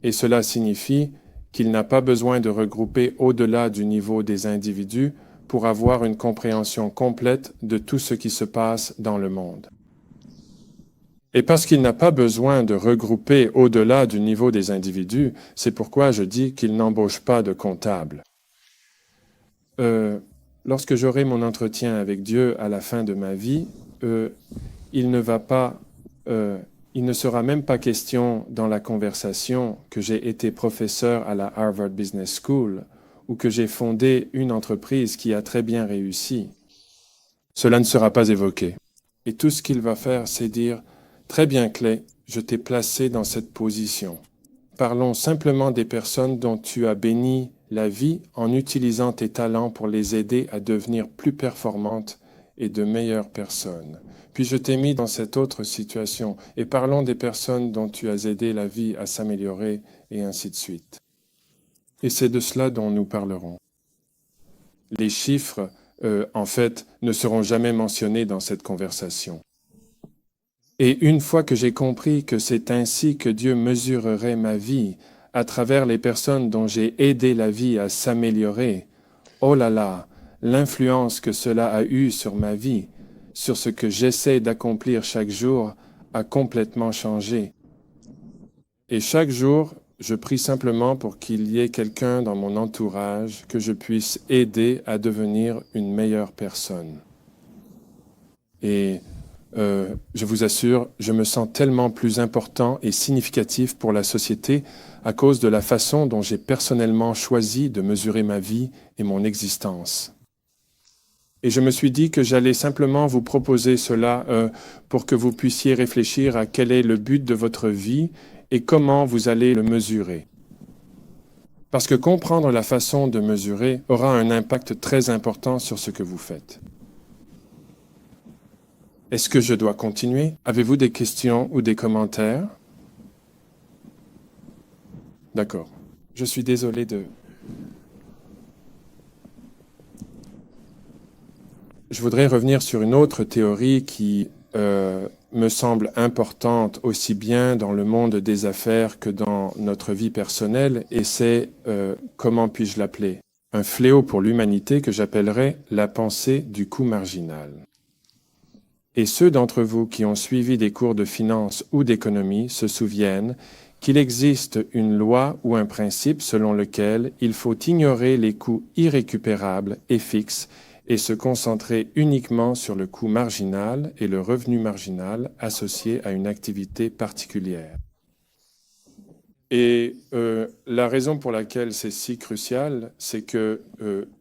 Et cela signifie qu'il n'a pas besoin de regrouper au-delà du niveau des individus pour avoir une compréhension complète de tout ce qui se passe dans le monde. Et parce qu'il n'a pas besoin de regrouper au-delà du niveau des individus, c'est pourquoi je dis qu'il n'embauche pas de comptable. Lorsque j'aurai mon entretien avec Dieu à la fin de ma vie, il ne sera même pas question dans la conversation que j'ai été professeur à la Harvard Business School ou que j'ai fondé une entreprise qui a très bien réussi. Cela ne sera pas évoqué. Et tout ce qu'il va faire, c'est dire « Très bien, Clay, je t'ai placé dans cette position. Parlons simplement des personnes dont tu as béni la vie en utilisant tes talents pour les aider à devenir plus performantes et de meilleures personnes. Puis je t'ai mis dans cette autre situation et parlons des personnes dont tu as aidé la vie à s'améliorer et ainsi de suite. Et c'est de cela dont nous parlerons. Les chiffres, en fait, ne seront jamais mentionnés dans cette conversation. Et une fois que j'ai compris que c'est ainsi que Dieu mesurerait ma vie, à travers les personnes dont j'ai aidé la vie à s'améliorer, oh là là, l'influence que cela a eue sur ma vie, sur ce que j'essaie d'accomplir chaque jour, a complètement changé. Et chaque jour, je prie simplement pour qu'il y ait quelqu'un dans mon entourage que je puisse aider à devenir une meilleure personne. Et je vous assure, je me sens tellement plus important et significatif pour la société à cause de la façon dont j'ai personnellement choisi de mesurer ma vie et mon existence. Et je me suis dit que j'allais simplement vous proposer cela pour que vous puissiez réfléchir à quel est le but de votre vie et comment vous allez le mesurer. Parce que comprendre la façon de mesurer aura un impact très important sur ce que vous faites. Est-ce que je dois continuer? Avez-vous des questions ou des commentaires? D'accord. Je suis désolé de... Je voudrais revenir sur une autre théorie qui me semble importante aussi bien dans le monde des affaires que dans notre vie personnelle, et c'est, comment puis-je l'appeler? Un fléau pour l'humanité que j'appellerais la pensée du coût marginal. Et ceux d'entre vous qui ont suivi des cours de finance ou d'économie se souviennent qu'il existe une loi ou un principe selon lequel il faut ignorer les coûts irrécupérables et fixes et se concentrer uniquement sur le coût marginal et le revenu marginal associé à une activité particulière. Et la raison pour laquelle c'est si crucial, c'est que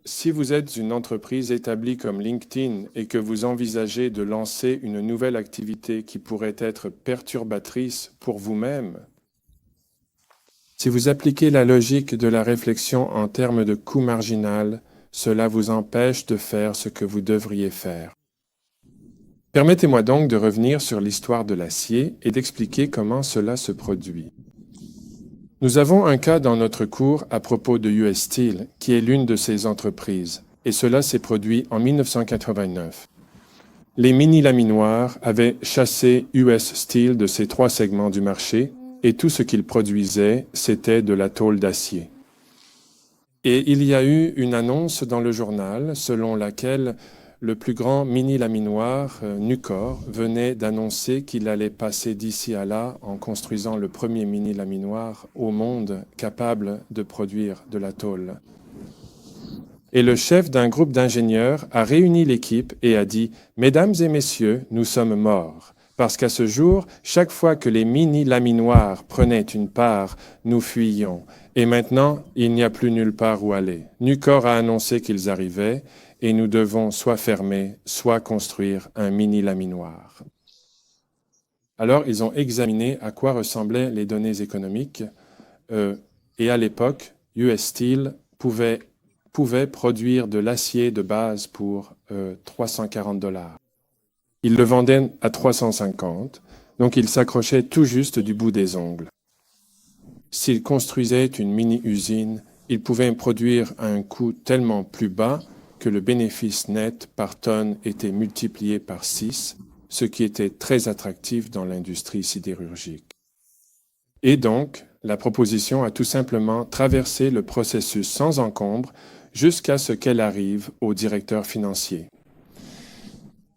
si vous êtes une entreprise établie comme LinkedIn et que vous envisagez de lancer une nouvelle activité qui pourrait être perturbatrice pour vous-même, si vous appliquez la logique de la réflexion en termes de coût marginal, cela vous empêche de faire ce que vous devriez faire. Permettez-moi donc de revenir sur l'histoire de l'acier et d'expliquer comment cela se produit. Nous avons un cas dans notre cours à propos de US Steel, qui est l'une de ces entreprises, et cela s'est produit en 1989. Les mini-laminoirs avaient chassé US Steel de ces 3 segments du marché, et tout ce qu'ils produisaient, c'était de la tôle d'acier. Et il y a eu une annonce dans le journal selon laquelle le plus grand mini-laminoir, Nucor, venait d'annoncer qu'il allait passer d'ici à là en construisant le premier mini-laminoir au monde capable de produire de la tôle. Et le chef d'un groupe d'ingénieurs a réuni l'équipe et a dit « Mesdames et messieurs, nous sommes morts. Parce qu'à ce jour, chaque fois que les mini-laminoirs prenaient une part, nous fuyions. Et maintenant, il n'y a plus nulle part où aller. Nucor a annoncé qu'ils arrivaient et nous devons soit fermer, soit construire un mini-laminoir. » Alors, ils ont examiné à quoi ressemblaient les données économiques et à l'époque, US Steel pouvait produire de l'acier de base pour $340. Ils le vendaient à 350, donc ils s'accrochaient tout juste du bout des ongles. S'ils construisaient une mini-usine, ils pouvaient produire à un coût tellement plus bas que le bénéfice net par tonne était multiplié par 6, ce qui était très attractif dans l'industrie sidérurgique. Et donc, la proposition a tout simplement traversé le processus sans encombre jusqu'à ce qu'elle arrive au directeur financier.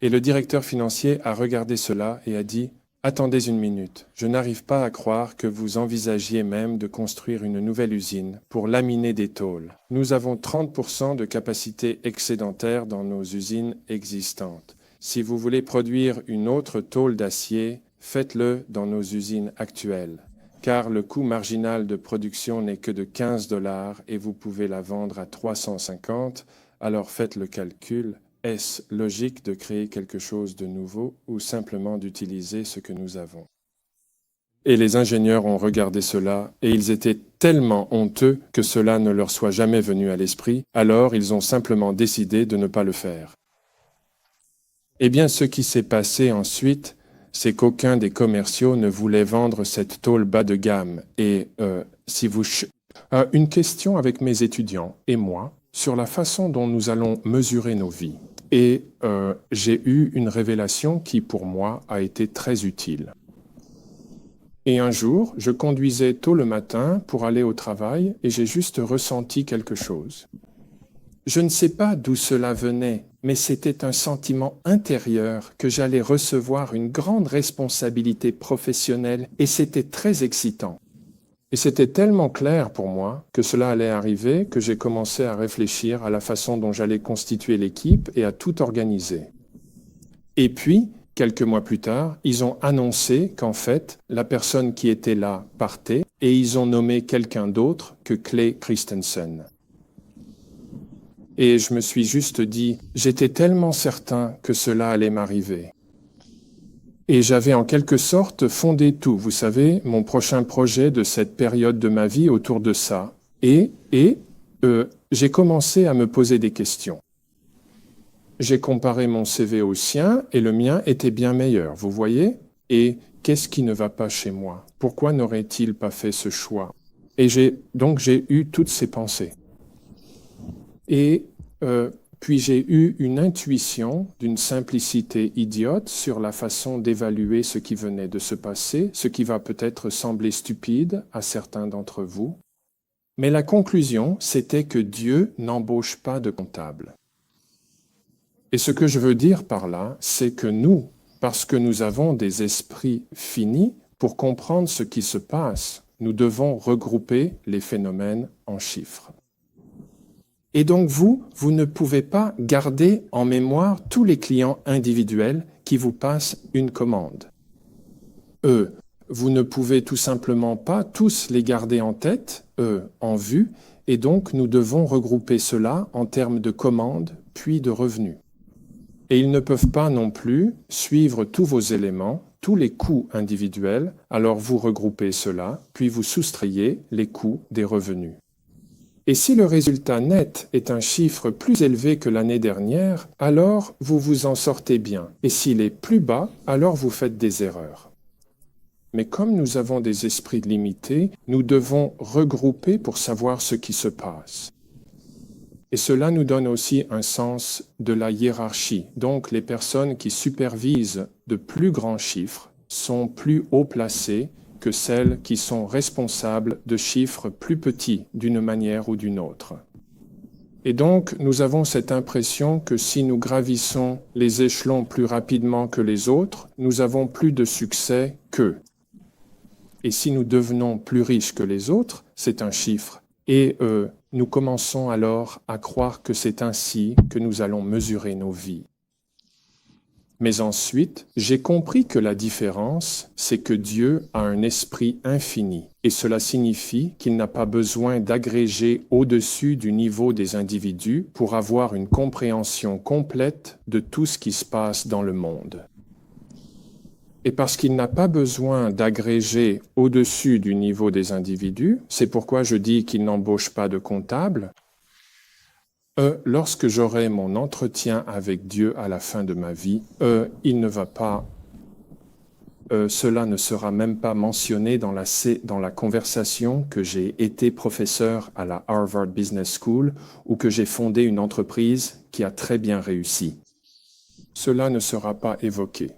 Et le directeur financier a regardé cela et a dit « Attendez une minute, je n'arrive pas à croire que vous envisagiez même de construire une nouvelle usine pour laminer des tôles. Nous avons 30% de capacité excédentaire dans nos usines existantes. Si vous voulez produire une autre tôle d'acier, faites-le dans nos usines actuelles, car le coût marginal de production n'est que de $15 et vous pouvez la vendre à 350, alors faites le calcul. Est-ce logique de créer quelque chose de nouveau ou simplement d'utiliser ce que nous avons? Et les ingénieurs ont regardé cela, et ils étaient tellement honteux que cela ne leur soit jamais venu à l'esprit, alors ils ont simplement décidé de ne pas le faire. Eh bien, ce qui s'est passé ensuite, c'est qu'aucun des commerciaux ne voulait vendre cette tôle bas de gamme. Et une question avec mes étudiants et moi sur la façon dont nous allons mesurer nos vies. Et j'ai eu une révélation qui, pour moi, a été très utile. Et un jour, je conduisais tôt le matin pour aller au travail et j'ai juste ressenti quelque chose. Je ne sais pas d'où cela venait, mais c'était un sentiment intérieur que j'allais recevoir une grande responsabilité professionnelle et c'était très excitant. Et c'était tellement clair pour moi que cela allait arriver que j'ai commencé à réfléchir à la façon dont j'allais constituer l'équipe et à tout organiser. Et puis, quelques mois plus tard, ils ont annoncé qu'en fait, la personne qui était là partait et ils ont nommé quelqu'un d'autre que Clay Christensen. Et je me suis juste dit, j'étais tellement certain que cela allait m'arriver. Et j'avais en quelque sorte fondé tout, vous savez, mon prochain projet de cette période de ma vie autour de ça. Et j'ai commencé à me poser des questions. J'ai comparé mon CV au sien et le mien était bien meilleur, vous voyez? Et qu'est-ce qui ne va pas chez moi? Pourquoi n'aurait-il pas fait ce choix? Et donc j'ai eu toutes ces pensées. Et puis j'ai eu une intuition d'une simplicité idiote sur la façon d'évaluer ce qui venait de se passer, ce qui va peut-être sembler stupide à certains d'entre vous. Mais la conclusion, c'était que Dieu n'embauche pas de comptable. Et ce que je veux dire par là, c'est que nous, parce que nous avons des esprits finis, pour comprendre ce qui se passe, nous devons regrouper les phénomènes en chiffres. Et donc vous ne pouvez pas garder en mémoire tous les clients individuels qui vous passent une commande. Vous ne pouvez tout simplement pas tous les garder en tête, en vue, et donc nous devons regrouper cela en termes de commandes puis de revenus. Et ils ne peuvent pas non plus suivre tous vos éléments, tous les coûts individuels, alors vous regroupez cela, puis vous soustrayez les coûts des revenus. Et si le résultat net est un chiffre plus élevé que l'année dernière, alors vous vous en sortez bien. Et s'il est plus bas, alors vous faites des erreurs. Mais comme nous avons des esprits limités, nous devons regrouper pour savoir ce qui se passe. Et cela nous donne aussi un sens de la hiérarchie. Donc les personnes qui supervisent de plus grands chiffres sont plus haut placées que celles qui sont responsables de chiffres plus petits d'une manière ou d'une autre. Et donc nous avons cette impression que si nous gravissons les échelons plus rapidement que les autres, nous avons plus de succès qu'eux. Et si nous devenons plus riches que les autres, c'est un chiffre. Et nous commençons alors à croire que c'est ainsi que nous allons mesurer nos vies. Mais ensuite, j'ai compris que la différence, c'est que Dieu a un esprit infini. Et cela signifie qu'il n'a pas besoin d'agréger au-dessus du niveau des individus pour avoir une compréhension complète de tout ce qui se passe dans le monde. Et parce qu'il n'a pas besoin d'agréger au-dessus du niveau des individus, c'est pourquoi je dis qu'il n'embauche pas de comptable. Lorsque j'aurai mon entretien avec Dieu à la fin de ma vie, il ne va pas, cela ne sera même pas mentionné dans la conversation que j'ai été professeur à la Harvard Business School ou que j'ai fondé une entreprise qui a très bien réussi. Cela ne sera pas évoqué.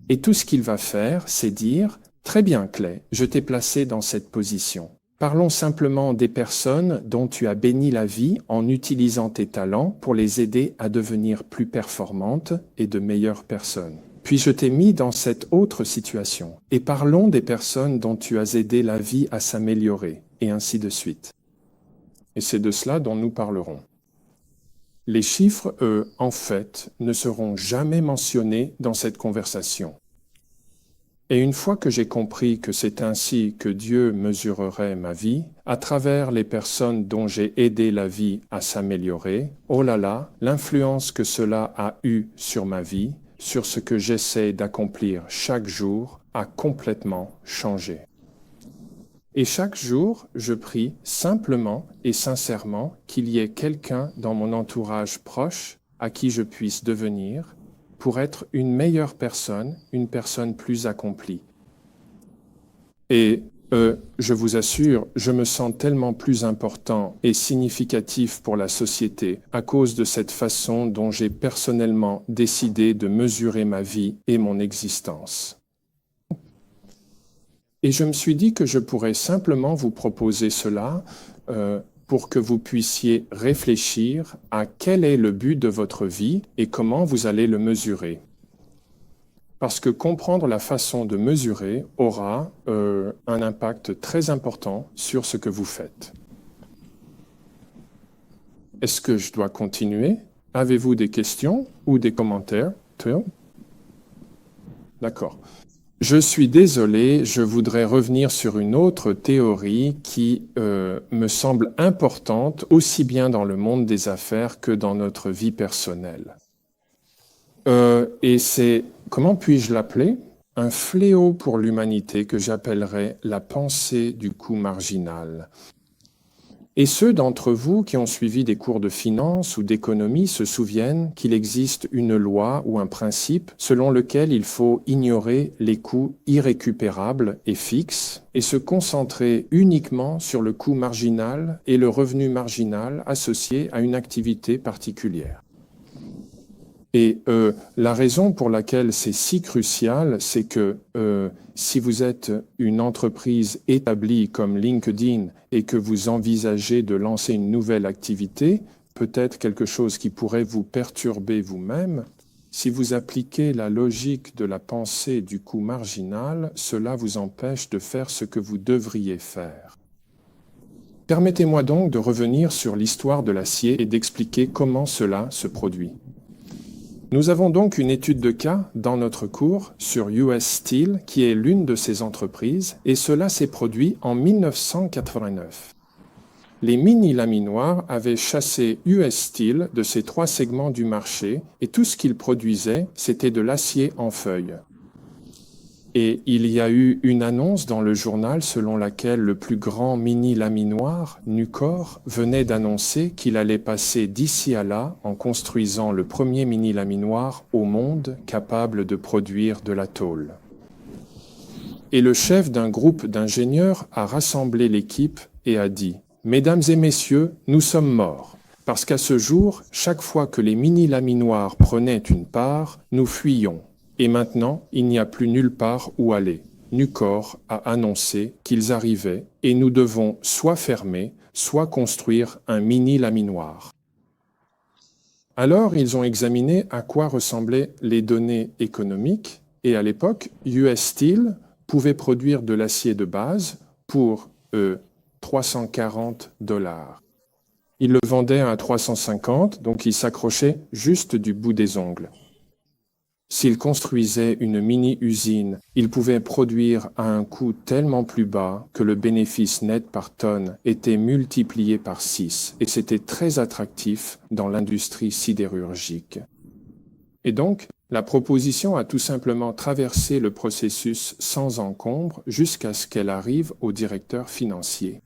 Et tout ce qu'il va faire, c'est dire « Très bien, Clay, je t'ai placé dans cette position. Parlons simplement des personnes dont tu as béni la vie en utilisant tes talents pour les aider à devenir plus performantes et de meilleures personnes. Puis je t'ai mis dans cette autre situation. Et parlons des personnes dont tu as aidé la vie à s'améliorer, et ainsi de suite. » Et c'est de cela dont nous parlerons. Les chiffres, eux, en fait, ne seront jamais mentionnés dans cette conversation. Et une fois que j'ai compris que c'est ainsi que Dieu mesurerait ma vie, à travers les personnes dont j'ai aidé la vie à s'améliorer, oh là là, l'influence que cela a eue sur ma vie, sur ce que j'essaie d'accomplir chaque jour, a complètement changé. Et chaque jour, je prie simplement et sincèrement qu'il y ait quelqu'un dans mon entourage proche à qui je puisse devenir pour être une meilleure personne, une personne plus accomplie. Et je vous assure, je me sens tellement plus important et significatif pour la société à cause de cette façon dont j'ai personnellement décidé de mesurer ma vie et mon existence. Et je me suis dit que je pourrais simplement vous proposer cela pour que vous puissiez réfléchir à quel est le but de votre vie et comment vous allez le mesurer. Parce que comprendre la façon de mesurer aura un impact très important sur ce que vous faites. Est-ce que je dois continuer? Avez-vous des questions ou des commentaires? D'accord. Je suis désolé, je voudrais revenir sur une autre théorie qui me semble importante aussi bien dans le monde des affaires que dans notre vie personnelle. Et c'est, comment puis-je l'appeler? Un fléau pour l'humanité que j'appellerais la pensée du coût marginal. Et ceux d'entre vous qui ont suivi des cours de finance ou d'économie se souviennent qu'il existe une loi ou un principe selon lequel il faut ignorer les coûts irrécupérables et fixes et se concentrer uniquement sur le coût marginal et le revenu marginal associé à une activité particulière. Et la raison pour laquelle c'est si crucial, c'est que si vous êtes une entreprise établie comme LinkedIn et que vous envisagez de lancer une nouvelle activité, peut-être quelque chose qui pourrait vous perturber vous-même, si vous appliquez la logique de la pensée du coût marginal, cela vous empêche de faire ce que vous devriez faire. Permettez-moi donc de revenir sur l'histoire de l'acier et d'expliquer comment cela se produit. Nous avons donc une étude de cas dans notre cours sur US Steel, qui est l'une de ces entreprises, et cela s'est produit en 1989. Les mini-laminoirs avaient chassé US Steel de ces 3 segments du marché, et tout ce qu'ils produisaient, c'était de l'acier en feuilles. Et il y a eu une annonce dans le journal selon laquelle le plus grand mini-laminoir, Nucor, venait d'annoncer qu'il allait passer d'ici à là en construisant le premier mini-laminoir au monde capable de produire de la tôle. Et le chef d'un groupe d'ingénieurs a rassemblé l'équipe et a dit « Mesdames et messieurs, nous sommes morts. Parce qu'à ce jour, chaque fois que les mini-laminoirs prenaient une part, nous fuyions. Et maintenant, il n'y a plus nulle part où aller. Nucor a annoncé qu'ils arrivaient et nous devons soit fermer, soit construire un mini-laminoir. » Alors, ils ont examiné à quoi ressemblaient les données économiques et à l'époque, US Steel pouvait produire de l'acier de base pour $340. Ils le vendaient à 350, donc ils s'accrochaient juste du bout des ongles. S'ils construisaient une mini-usine, ils pouvaient produire à un coût tellement plus bas que le bénéfice net par tonne était multiplié par 6 et c'était très attractif dans l'industrie sidérurgique. Et donc, la proposition a tout simplement traversé le processus sans encombre jusqu'à ce qu'elle arrive au directeur financier.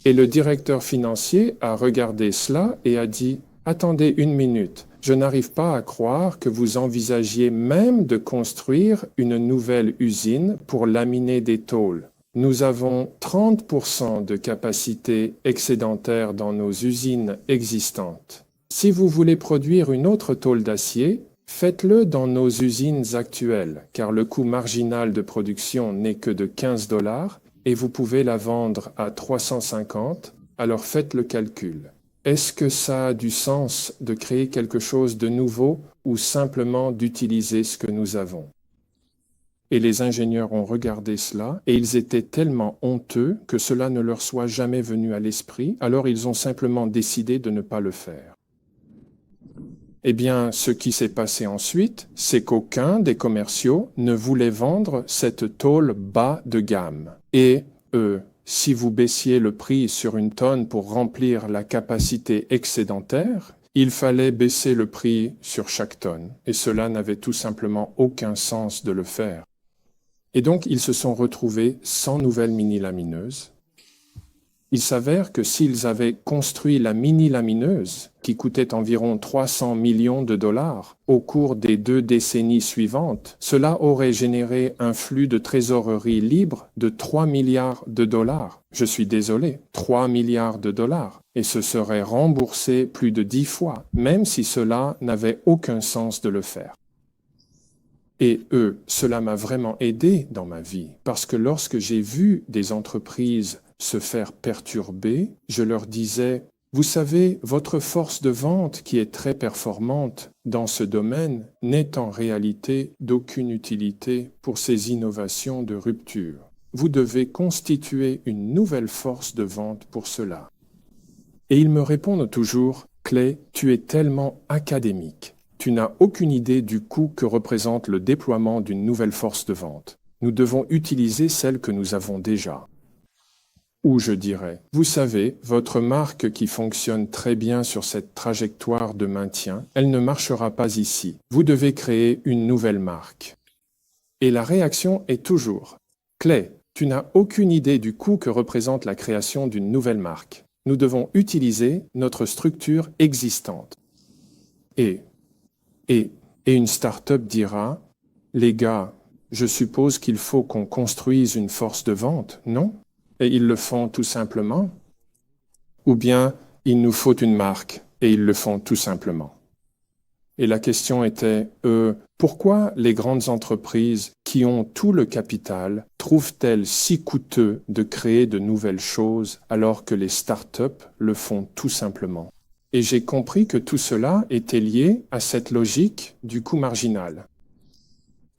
Et le directeur financier a regardé cela et a dit « Attendez une minute. Je n'arrive pas à croire que vous envisagiez même de construire une nouvelle usine pour laminer des tôles. Nous avons 30% de capacité excédentaire dans nos usines existantes. Si vous voulez produire une autre tôle d'acier, faites-le dans nos usines actuelles, car le coût marginal de production n'est que de $15 et vous pouvez la vendre à 350, alors faites le calcul. Est-ce que ça a du sens de créer quelque chose de nouveau ou simplement d'utiliser ce que nous avons? Et les ingénieurs ont regardé cela et ils étaient tellement honteux que cela ne leur soit jamais venu à l'esprit, alors ils ont simplement décidé de ne pas le faire. Eh bien, ce qui s'est passé ensuite, c'est qu'aucun des commerciaux ne voulait vendre cette tôle bas de gamme. Et si vous baissiez le prix sur une tonne pour remplir la capacité excédentaire, il fallait baisser le prix sur chaque tonne. Et cela n'avait tout simplement aucun sens de le faire. Et donc, ils se sont retrouvés sans nouvelle mini-lamineuse. Il s'avère que s'ils avaient construit la mini-lamineuse, qui coûtait environ 300 millions de dollars, au cours des 2 décennies suivantes, cela aurait généré un flux de trésorerie libre de 3 milliards de dollars. Je suis désolé, 3 milliards de dollars. Et ce serait remboursé plus de 10 fois, même si cela n'avait aucun sens de le faire. Et cela m'a vraiment aidé dans ma vie, parce que lorsque j'ai vu des entreprises se faire perturber, je leur disais, vous savez, votre force de vente qui est très performante dans ce domaine n'est en réalité d'aucune utilité pour ces innovations de rupture. Vous devez constituer une nouvelle force de vente pour cela. Et ils me répondent toujours, Clay, tu es tellement académique. Tu n'as aucune idée du coût que représente le déploiement d'une nouvelle force de vente. Nous devons utiliser celle que nous avons déjà. Ou je dirais, vous savez, votre marque qui fonctionne très bien sur cette trajectoire de maintien, elle ne marchera pas ici. Vous devez créer une nouvelle marque. Et la réaction est toujours, Clay, tu n'as aucune idée du coût que représente la création d'une nouvelle marque. Nous devons utiliser notre structure existante. Et une start-up dira, les gars, je suppose qu'il faut qu'on construise une force de vente, non? Et ils le font tout simplement. Ou bien, il nous faut une marque, et ils le font tout simplement. Et la question était, pourquoi les grandes entreprises qui ont tout le capital trouvent-elles si coûteux de créer de nouvelles choses alors que les start-up le font tout simplement? Et j'ai compris que tout cela était lié à cette logique du coût marginal.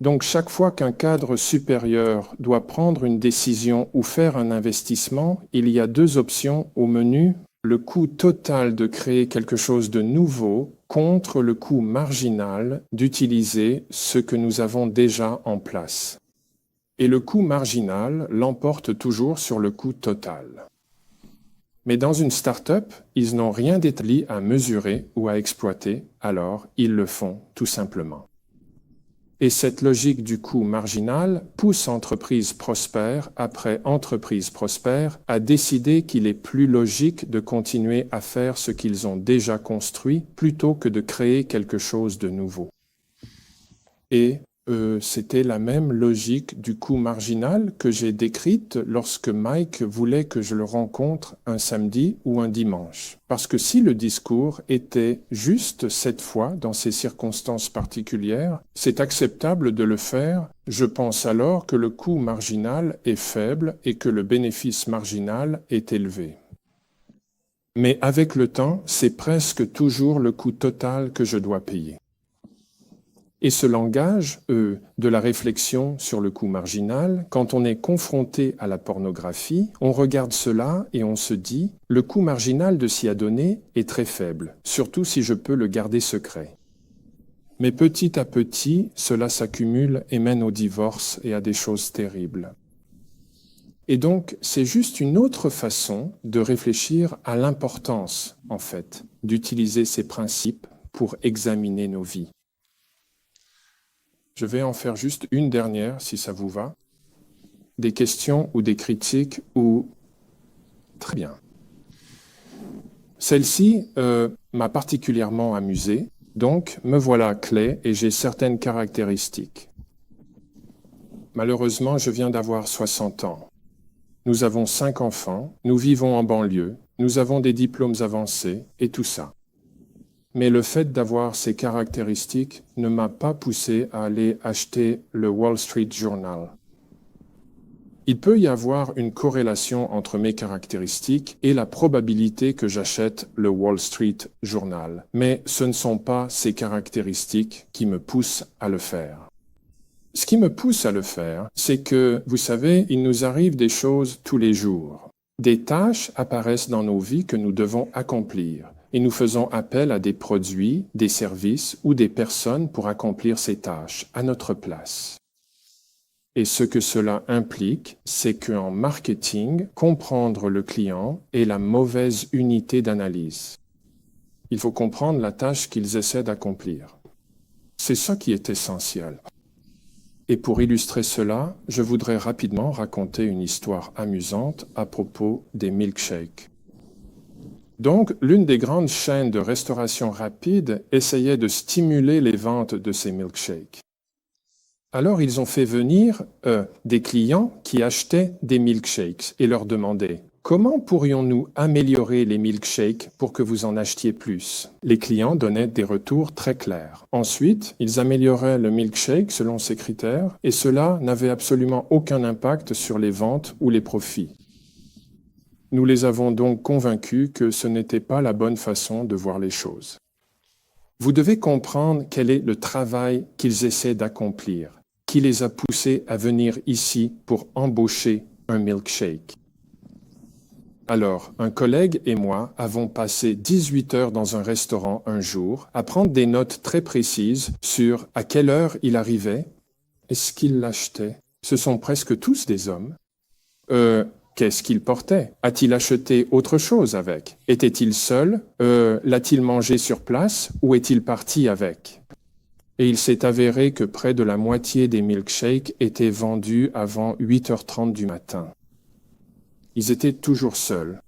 Donc chaque fois qu'un cadre supérieur doit prendre une décision ou faire un investissement, il y a 2 options au menu, le coût total de créer quelque chose de nouveau contre le coût marginal d'utiliser ce que nous avons déjà en place. Et le coût marginal l'emporte toujours sur le coût total. Mais dans une start-up, ils n'ont rien d'établi à mesurer ou à exploiter, alors ils le font tout simplement. Et cette logique du coût marginal pousse entreprise prospère après entreprise prospère à décider qu'il est plus logique de continuer à faire ce qu'ils ont déjà construit plutôt que de créer quelque chose de nouveau. Et c'était la même logique du coût marginal que j'ai décrite lorsque Mike voulait que je le rencontre un samedi ou un dimanche. Parce que si le discours était juste cette fois, dans ces circonstances particulières, c'est acceptable de le faire. Je pense alors que le coût marginal est faible et que le bénéfice marginal est élevé. Mais avec le temps, c'est presque toujours le coût total que je dois payer. Et ce langage, de la réflexion sur le coût marginal, quand on est confronté à la pornographie, on regarde cela et on se dit « le coût marginal de s'y adonner est très faible, surtout si je peux le garder secret ». Mais petit à petit, cela s'accumule et mène au divorce et à des choses terribles. Et donc, c'est juste une autre façon de réfléchir à l'importance, en fait, d'utiliser ces principes pour examiner nos vies. Je vais en faire juste une dernière, si ça vous va. Des questions ou des critiques ou... Très bien. Celle-ci m'a particulièrement amusé. Donc, me voilà Clay et j'ai certaines caractéristiques. Malheureusement, je viens d'avoir 60 ans. Nous avons 5 enfants, nous vivons en banlieue, nous avons des diplômes avancés et tout ça. Mais le fait d'avoir ces caractéristiques ne m'a pas poussé à aller acheter le Wall Street Journal. Il peut y avoir une corrélation entre mes caractéristiques et la probabilité que j'achète le Wall Street Journal, mais ce ne sont pas ces caractéristiques qui me poussent à le faire. Ce qui me pousse à le faire, c'est que, vous savez, il nous arrive des choses tous les jours. Des tâches apparaissent dans nos vies que nous devons accomplir. Et nous faisons appel à des produits, des services ou des personnes pour accomplir ces tâches à notre place. Et ce que cela implique, c'est qu'en marketing, comprendre le client est la mauvaise unité d'analyse. Il faut comprendre la tâche qu'ils essaient d'accomplir. C'est ça qui est essentiel. Et pour illustrer cela, je voudrais rapidement raconter une histoire amusante à propos des milkshakes. Donc, l'une des grandes chaînes de restauration rapide essayait de stimuler les ventes de ces milkshakes. Alors, ils ont fait venir des clients qui achetaient des milkshakes et leur demandaient « Comment pourrions-nous améliorer les milkshakes pour que vous en achetiez plus ?» Les clients donnaient des retours très clairs. Ensuite, ils amélioraient le milkshake selon ces critères et cela n'avait absolument aucun impact sur les ventes ou les profits. Nous les avons donc convaincus que ce n'était pas la bonne façon de voir les choses. Vous devez comprendre quel est le travail qu'ils essaient d'accomplir, qui les a poussés à venir ici pour embaucher un milkshake. Alors, un collègue et moi avons passé 18 heures dans un restaurant un jour à prendre des notes très précises sur à quelle heure il arrivait, est-ce qu'il l'achetait. Ce sont presque tous des hommes. Qu'est-ce qu'il portait? A-t-il acheté autre chose avec? Était-il seul? L'a-t-il mangé sur place ou est-il parti avec? Et il s'est avéré que près de la moitié des milkshakes étaient vendus avant 8h30 du matin. Ils étaient toujours seuls.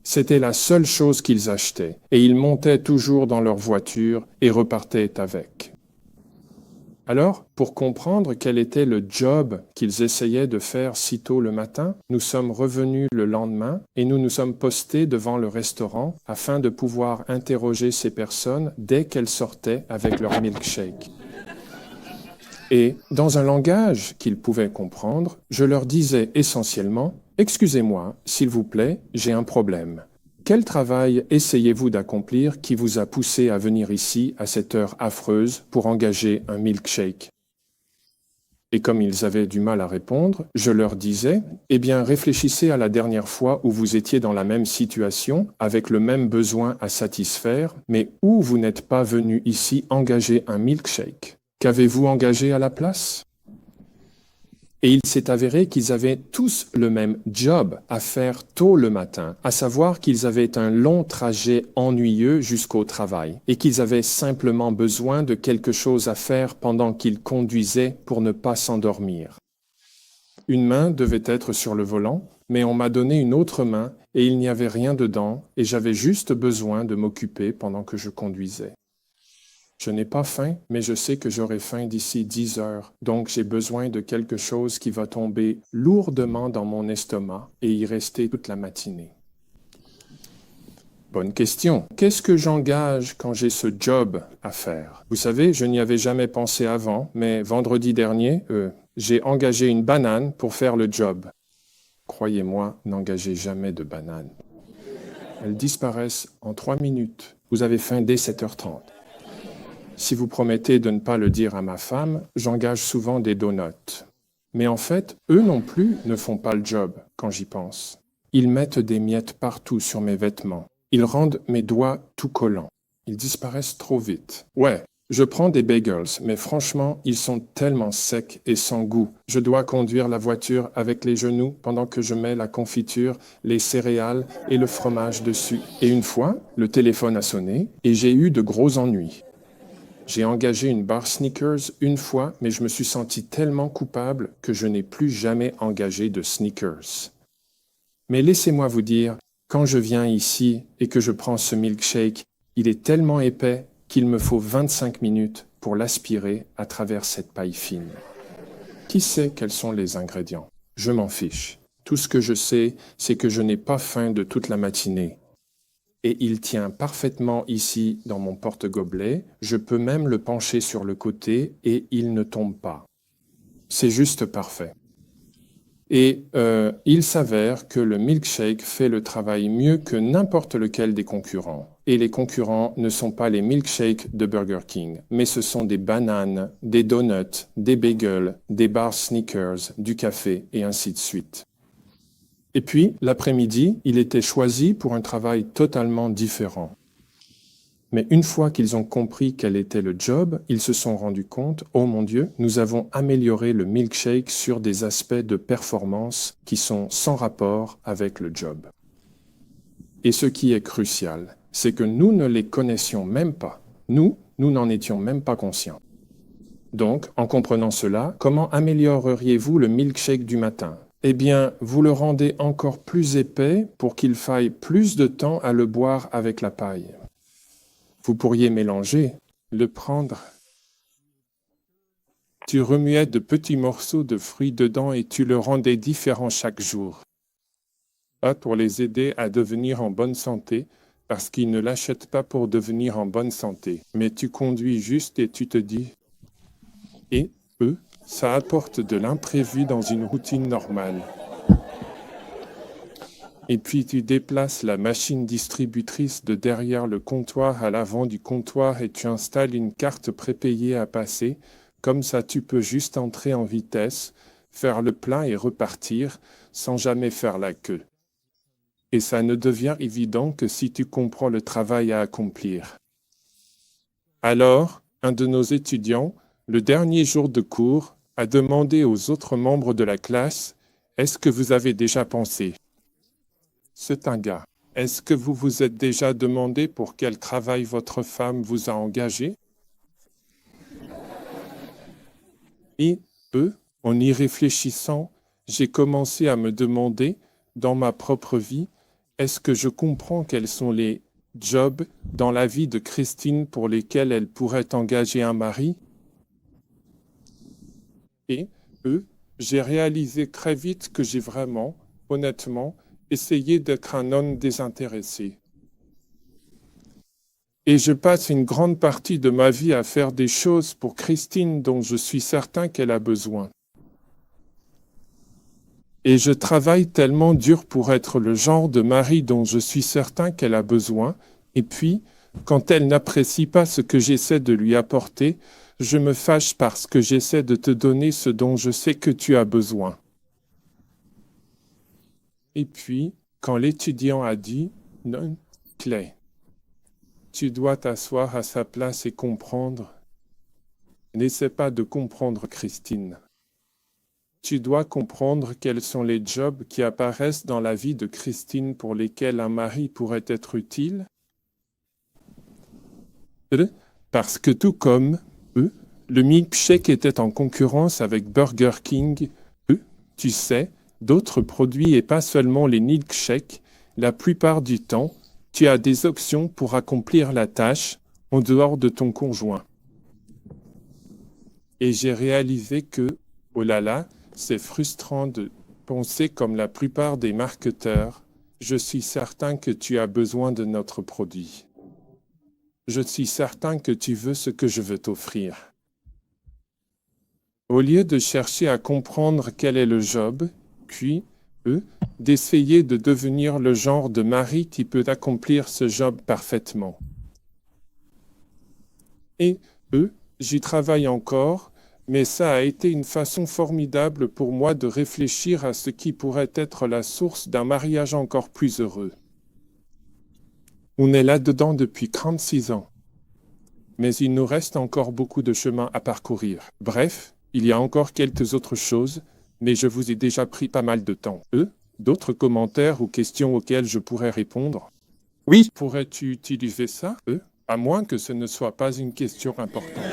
C'était la seule chose qu'ils achetaient, et ils montaient toujours dans leur voiture et repartaient avec. Alors, pour comprendre quel était le job qu'ils essayaient de faire si tôt le matin, nous sommes revenus le lendemain et nous nous sommes postés devant le restaurant afin de pouvoir interroger ces personnes dès qu'elles sortaient avec leur milkshake. Et, dans un langage qu'ils pouvaient comprendre, je leur disais essentiellement « Excusez-moi, s'il vous plaît, j'ai un problème. Quel travail essayez-vous d'accomplir qui vous a poussé à venir ici à cette heure affreuse pour engager un milkshake ?» Et comme ils avaient du mal à répondre, je leur disais « Eh bien, réfléchissez à la dernière fois où vous étiez dans la même situation, avec le même besoin à satisfaire, mais où vous n'êtes pas venu ici engager un milkshake. Qu'avez-vous engagé à la place ?» Et il s'est avéré qu'ils avaient tous le même job à faire tôt le matin, à savoir qu'ils avaient un long trajet ennuyeux jusqu'au travail et qu'ils avaient simplement besoin de quelque chose à faire pendant qu'ils conduisaient pour ne pas s'endormir. Une main devait être sur le volant, mais on m'a donné une autre main et il n'y avait rien dedans et j'avais juste besoin de m'occuper pendant que je conduisais. Je n'ai pas faim, mais je sais que j'aurai faim d'ici 10 heures, donc j'ai besoin de quelque chose qui va tomber lourdement dans mon estomac et y rester toute la matinée. Bonne question. Qu'est-ce que j'engage quand j'ai ce job à faire? Vous savez, je n'y avais jamais pensé avant, mais vendredi dernier, j'ai engagé une banane pour faire le job. Croyez-moi, n'engagez jamais de banane. Elles disparaissent en 3 minutes. Vous avez faim dès 7h30. Si vous promettez de ne pas le dire à ma femme, j'engage souvent des donuts. Mais en fait, eux non plus ne font pas le job quand j'y pense. Ils mettent des miettes partout sur mes vêtements. Ils rendent mes doigts tout collants. Ils disparaissent trop vite. Ouais, je prends des bagels, mais franchement, ils sont tellement secs et sans goût. Je dois conduire la voiture avec les genoux pendant que je mets la confiture, les céréales et le fromage dessus. Et une fois, le téléphone a sonné et j'ai eu de gros ennuis. J'ai engagé une barre Snickers une fois, mais je me suis senti tellement coupable que je n'ai plus jamais engagé de Snickers. Mais laissez-moi vous dire, quand je viens ici et que je prends ce milkshake, il est tellement épais qu'il me faut 25 minutes pour l'aspirer à travers cette paille fine. Qui sait quels sont les ingrédients? Je m'en fiche. Tout ce que je sais, c'est que je n'ai pas faim de toute la matinée. Et il tient parfaitement ici dans mon porte-gobelet. Je peux même le pencher sur le côté et il ne tombe pas. C'est juste parfait. Et il s'avère que le milkshake fait le travail mieux que n'importe lequel des concurrents. Et les concurrents ne sont pas les milkshakes de Burger King, mais ce sont des bananes, des donuts, des bagels, des barres Snickers, du café et ainsi de suite. Et puis, l'après-midi, il était choisi pour un travail totalement différent. Mais une fois qu'ils ont compris quel était le job, ils se sont rendus compte, oh mon Dieu, nous avons amélioré le milkshake sur des aspects de performance qui sont sans rapport avec le job. Et ce qui est crucial, c'est que nous ne les connaissions même pas. Nous n'en étions même pas conscients. Donc, en comprenant cela, comment amélioreriez-vous le milkshake du matin? Eh bien, vous le rendez encore plus épais pour qu'il faille plus de temps à le boire avec la paille. Vous pourriez mélanger, le prendre. Tu remuais de petits morceaux de fruits dedans et tu le rendais différent chaque jour. Pas pour les aider à devenir en bonne santé, parce qu'ils ne l'achètent pas pour devenir en bonne santé. Mais tu conduis juste et tu te dis, et eux, ça apporte de l'imprévu dans une routine normale. Et puis tu déplaces la machine distributrice de derrière le comptoir à l'avant du comptoir et tu installes une carte prépayée à passer. Comme ça, tu peux juste entrer en vitesse, faire le plein et repartir sans jamais faire la queue. Et ça ne devient évident que si tu comprends le travail à accomplir. Alors, un de nos étudiants, le dernier jour de cours, a demandé aux autres membres de la classe « Est-ce que vous avez déjà pensé ?» C'est un gars. « Est-ce que vous vous êtes déjà demandé pour quel travail votre femme vous a engagé ?» Et en y réfléchissant, j'ai commencé à me demander, dans ma propre vie, est-ce que je comprends quels sont les jobs dans la vie de Christine pour lesquels elle pourrait engager un mari? Et j'ai réalisé très vite que j'ai vraiment, honnêtement, essayé d'être un homme désintéressé. Et je passe une grande partie de ma vie à faire des choses pour Christine dont je suis certain qu'elle a besoin. Et je travaille tellement dur pour être le genre de mari dont je suis certain qu'elle a besoin, et puis, quand elle n'apprécie pas ce que j'essaie de lui apporter, je me fâche parce que j'essaie de te donner ce dont je sais que tu as besoin. Et puis, quand l'étudiant a dit « Non, Clay, tu dois t'asseoir à sa place et comprendre. » N'essaie pas de comprendre Christine. Tu dois comprendre quels sont les jobs qui apparaissent dans la vie de Christine pour lesquels un mari pourrait être utile. Parce que tout comme le milkshake était en concurrence avec Burger King, tu sais, d'autres produits et pas seulement les milkshakes, la plupart du temps, tu as des options pour accomplir la tâche en dehors de ton conjoint. Et j'ai réalisé que, oh là là, c'est frustrant de penser comme la plupart des marketeurs, je suis certain que tu as besoin de notre produit. Je suis certain que tu veux ce que je veux t'offrir. Au lieu de chercher à comprendre quel est le job, puis, d'essayer de devenir le genre de mari qui peut accomplir ce job parfaitement. Et, j'y travaille encore, mais ça a été une façon formidable pour moi de réfléchir à ce qui pourrait être la source d'un mariage encore plus heureux. On est là-dedans depuis 36 ans. Mais il nous reste encore beaucoup de chemin à parcourir. Bref, il y a encore quelques autres choses, mais je vous ai déjà pris pas mal de temps. D'autres commentaires ou questions auxquelles je pourrais répondre? Oui. Pourrais-tu utiliser ça, à moins que ce ne soit pas une question importante.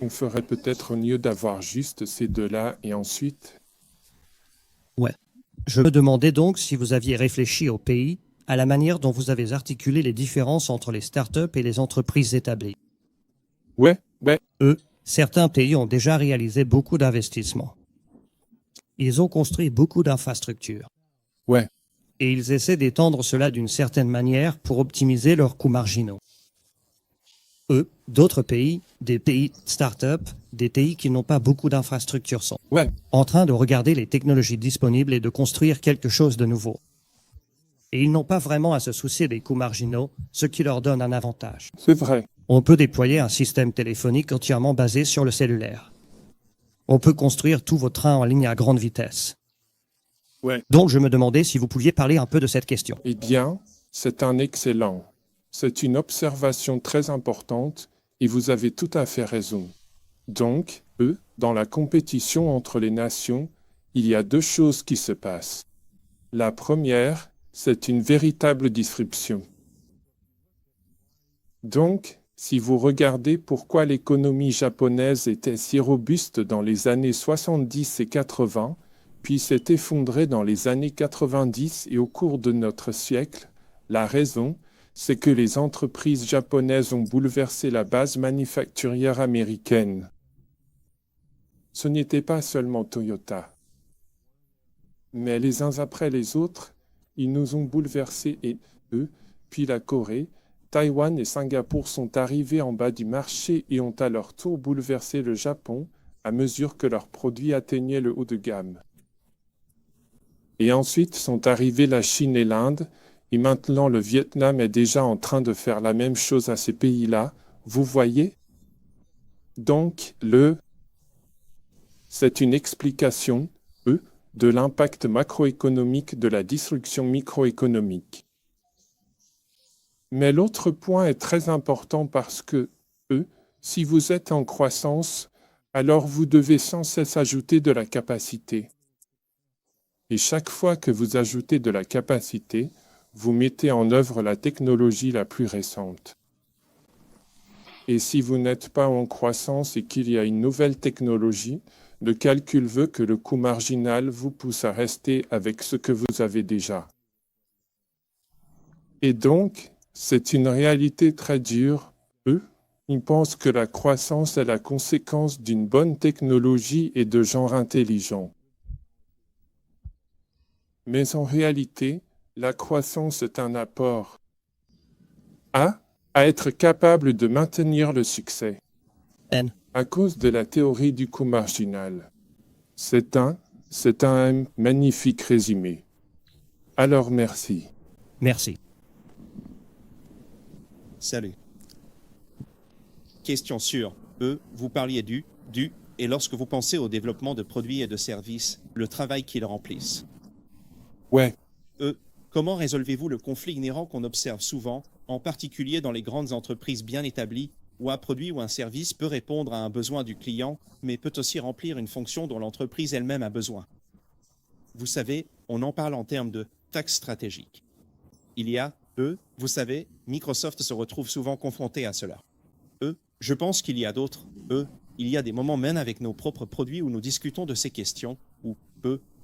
On ferait peut-être mieux d'avoir juste ces deux-là et ensuite... Ouais. Je me demandais donc si vous aviez réfléchi au pays, à la manière dont vous avez articulé les différences entre les startups et les entreprises établies. Ouais. Certains pays ont déjà réalisé beaucoup d'investissements. Ils ont construit beaucoup d'infrastructures. Ouais. Et ils essaient d'étendre cela d'une certaine manière pour optimiser leurs coûts marginaux. D'autres pays, des pays start-up, des pays qui n'ont pas beaucoup d'infrastructures sont en train de regarder les technologies disponibles et de construire quelque chose de nouveau. Et ils n'ont pas vraiment à se soucier des coûts marginaux, ce qui leur donne un avantage. C'est vrai. On peut déployer un système téléphonique entièrement basé sur le cellulaire. On peut construire tous vos trains en ligne à grande vitesse. Ouais. Donc je me demandais si vous pouviez parler un peu de cette question. Eh bien, c'est un excellent. C'est une observation très importante et vous avez tout à fait raison. Donc, dans la compétition entre les nations, il y a deux choses qui se passent. La première, c'est une véritable disruption. Donc, Si vous regardez pourquoi l'économie japonaise était si robuste dans les années 70 et 80, puis s'est effondrée dans les années 90 et au cours de notre siècle, la raison, c'est que les entreprises japonaises ont bouleversé la base manufacturière américaine. Ce n'était pas seulement Toyota. Mais les uns après les autres, ils nous ont bouleversés et eux, puis la Corée, Taïwan et Singapour sont arrivés en bas du marché et ont à leur tour bouleversé le Japon à mesure que leurs produits atteignaient le haut de gamme. Et ensuite sont arrivés la Chine et l'Inde, et maintenant le Vietnam est déjà en train de faire la même chose à ces pays-là, vous voyez? Donc, c'est une explication, de l'impact macroéconomique de la destruction microéconomique. Mais l'autre point est très important parce que, si vous êtes en croissance, alors vous devez sans cesse ajouter de la capacité. Et chaque fois que vous ajoutez de la capacité, vous mettez en œuvre la technologie la plus récente. Et si vous n'êtes pas en croissance et qu'il y a une nouvelle technologie, le calcul veut que le coût marginal vous pousse à rester avec ce que vous avez déjà. Et donc, c'est une réalité très dure. Ils pensent que la croissance est la conséquence d'une bonne technologie et de gens intelligents. Mais en réalité, la croissance est un apport à être capable de maintenir le succès. À cause de la théorie du coût marginal. C'est un magnifique résumé. Alors merci. Merci. Salut. Question sur vous parliez du, et lorsque vous pensez au développement de produits et de services, le travail qu'ils remplissent. Ouais. Comment résolvez-vous le conflit inhérent qu'on observe souvent, en particulier dans les grandes entreprises bien établies, où un produit ou un service peut répondre à un besoin du client, mais peut aussi remplir une fonction dont l'entreprise elle-même a besoin? Vous savez, on en parle en termes de taxe stratégique. Il y a, vous savez, Microsoft se retrouve souvent confronté à cela. Je pense qu'il y a d'autres, il y a des moments même avec nos propres produits où nous discutons de ces questions, où,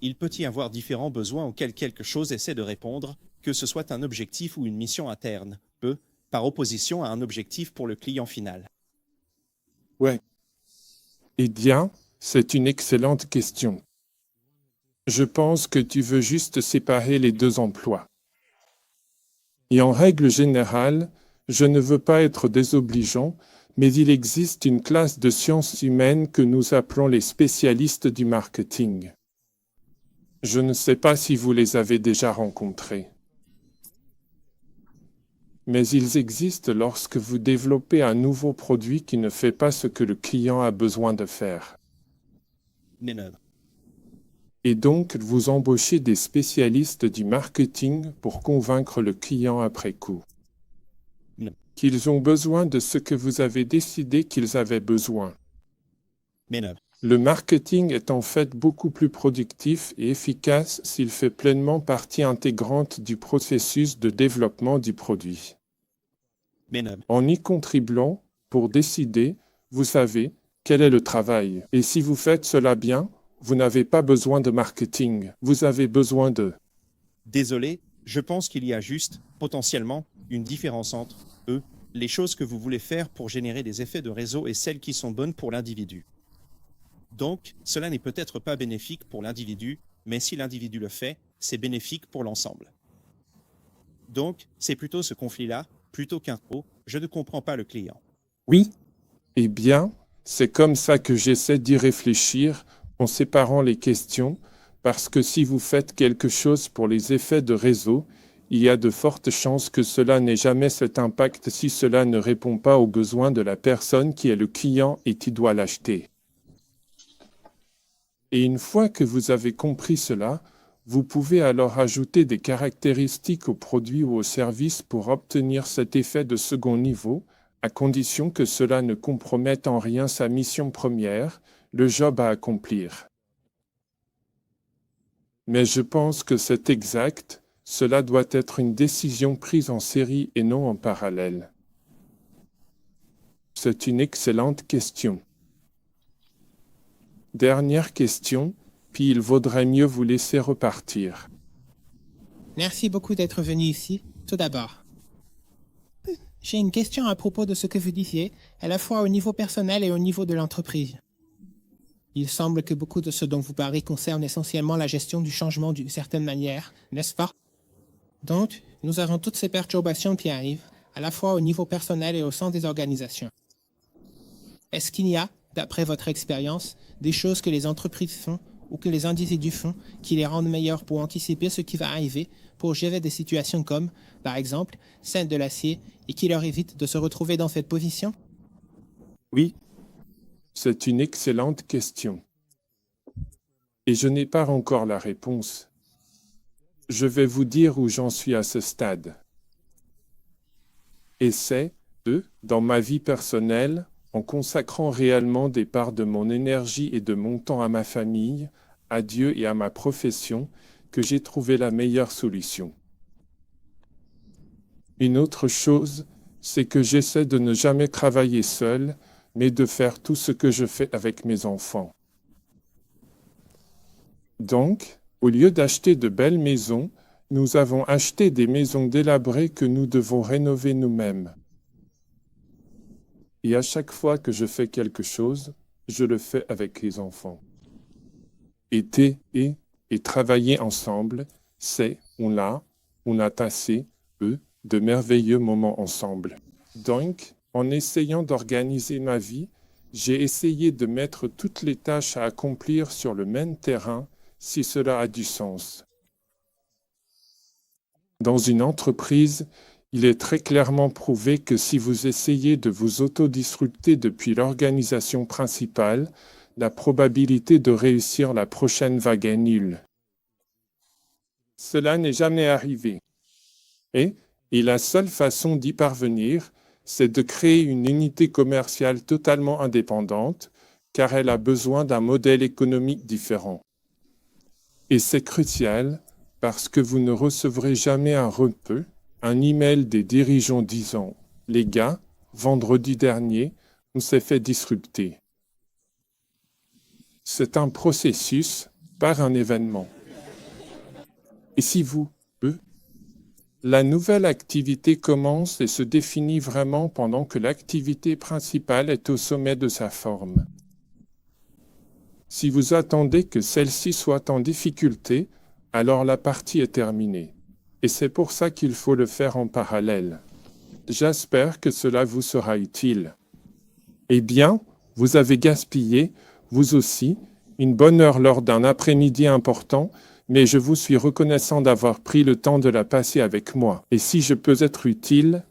il peut y avoir différents besoins auxquels quelque chose essaie de répondre, que ce soit un objectif ou une mission interne, par opposition à un objectif pour le client final. Ouais. Eh bien, c'est une excellente question. Je pense que tu veux juste séparer les deux emplois. Et en règle générale, je ne veux pas être désobligeant, mais il existe une classe de sciences humaines que nous appelons les spécialistes du marketing. Je ne sais pas si vous les avez déjà rencontrés. Mais ils existent lorsque vous développez un nouveau produit qui ne fait pas ce que le client a besoin de faire. Et donc, vous embauchez des spécialistes du marketing pour convaincre le client après coup qu'ils ont besoin de ce que vous avez décidé qu'ils avaient besoin. Le marketing est en fait beaucoup plus productif et efficace s'il fait pleinement partie intégrante du processus de développement du produit. En y contribuant, pour décider, vous savez, quel est le travail. Et si vous faites cela bien, vous n'avez pas besoin de marketing, vous avez besoin de... Désolé, je pense qu'il y a juste, potentiellement, une différence entre, les choses que vous voulez faire pour générer des effets de réseau et celles qui sont bonnes pour l'individu. Donc, cela n'est peut-être pas bénéfique pour l'individu, mais si l'individu le fait, c'est bénéfique pour l'ensemble. Donc, c'est plutôt ce conflit-là, plutôt qu'un « je ne comprends pas le client ». Oui. Eh bien, c'est comme ça que j'essaie d'y réfléchir en séparant les questions, parce que si vous faites quelque chose pour les effets de réseau, il y a de fortes chances que cela n'ait jamais cet impact si cela ne répond pas aux besoins de la personne qui est le client et qui doit l'acheter. Et une fois que vous avez compris cela, vous pouvez alors ajouter des caractéristiques au produit ou au service pour obtenir cet effet de second niveau, à condition que cela ne compromette en rien sa mission première, le job à accomplir. Mais je pense que c'est exact, cela doit être une décision prise en série et non en parallèle. C'est une excellente question. Dernière question, puis il vaudrait mieux vous laisser repartir. Merci beaucoup d'être venu ici, tout d'abord. J'ai une question à propos de ce que vous disiez, à la fois au niveau personnel et au niveau de l'entreprise. Il semble que beaucoup de ce dont vous parlez concerne essentiellement la gestion du changement d'une certaine manière, n'est-ce pas? Donc, nous avons toutes ces perturbations qui arrivent, à la fois au niveau personnel et au sein des organisations. Est-ce qu'il y a, d'après votre expérience, des choses que les entreprises font ou que les individus font qui les rendent meilleurs pour anticiper ce qui va arriver, pour gérer des situations comme, par exemple, celle de l'acier, et qui leur évite de se retrouver dans cette position? Oui, c'est une excellente question. Et je n'ai pas encore la réponse. Je vais vous dire où j'en suis à ce stade. Et c'est, dans ma vie personnelle, en consacrant réellement des parts de mon énergie et de mon temps à ma famille, à Dieu et à ma profession, que j'ai trouvé la meilleure solution. Une autre chose, c'est que j'essaie de ne jamais travailler seul, mais de faire tout ce que je fais avec mes enfants. Donc, au lieu d'acheter de belles maisons, nous avons acheté des maisons délabrées que nous devons rénover nous-mêmes. Et à chaque fois que je fais quelque chose, je le fais avec les enfants. Et travailler ensemble, on a passé, de merveilleux moments ensemble. Donc, en essayant d'organiser ma vie, j'ai essayé de mettre toutes les tâches à accomplir sur le même terrain, si cela a du sens. Dans une entreprise, il est très clairement prouvé que si vous essayez de vous autodisrupter depuis l'organisation principale, la probabilité de réussir la prochaine vague est nulle. Cela n'est jamais arrivé. Et la seule façon d'y parvenir, c'est de créer une unité commerciale totalement indépendante, car elle a besoin d'un modèle économique différent. Et c'est crucial, parce que vous ne recevrez jamais un email des dirigeants disant « Les gars, vendredi dernier, on s'est fait disrupter ». C'est un processus, pas un événement. Et si vous, la nouvelle activité commence et se définit vraiment pendant que l'activité principale est au sommet de sa forme. Si vous attendez que celle-ci soit en difficulté, alors la partie est terminée. Et c'est pour ça qu'il faut le faire en parallèle. J'espère que cela vous sera utile. Eh bien, vous avez gaspillé, vous aussi, une bonne heure lors d'un après-midi important, mais je vous suis reconnaissant d'avoir pris le temps de la passer avec moi. Et si je peux être utile,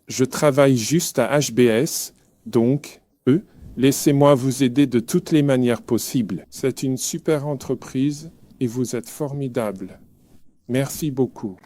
je travaille juste à HBS, donc, laissez-moi vous aider de toutes les manières possibles. C'est une super entreprise et vous êtes formidable. Merci beaucoup.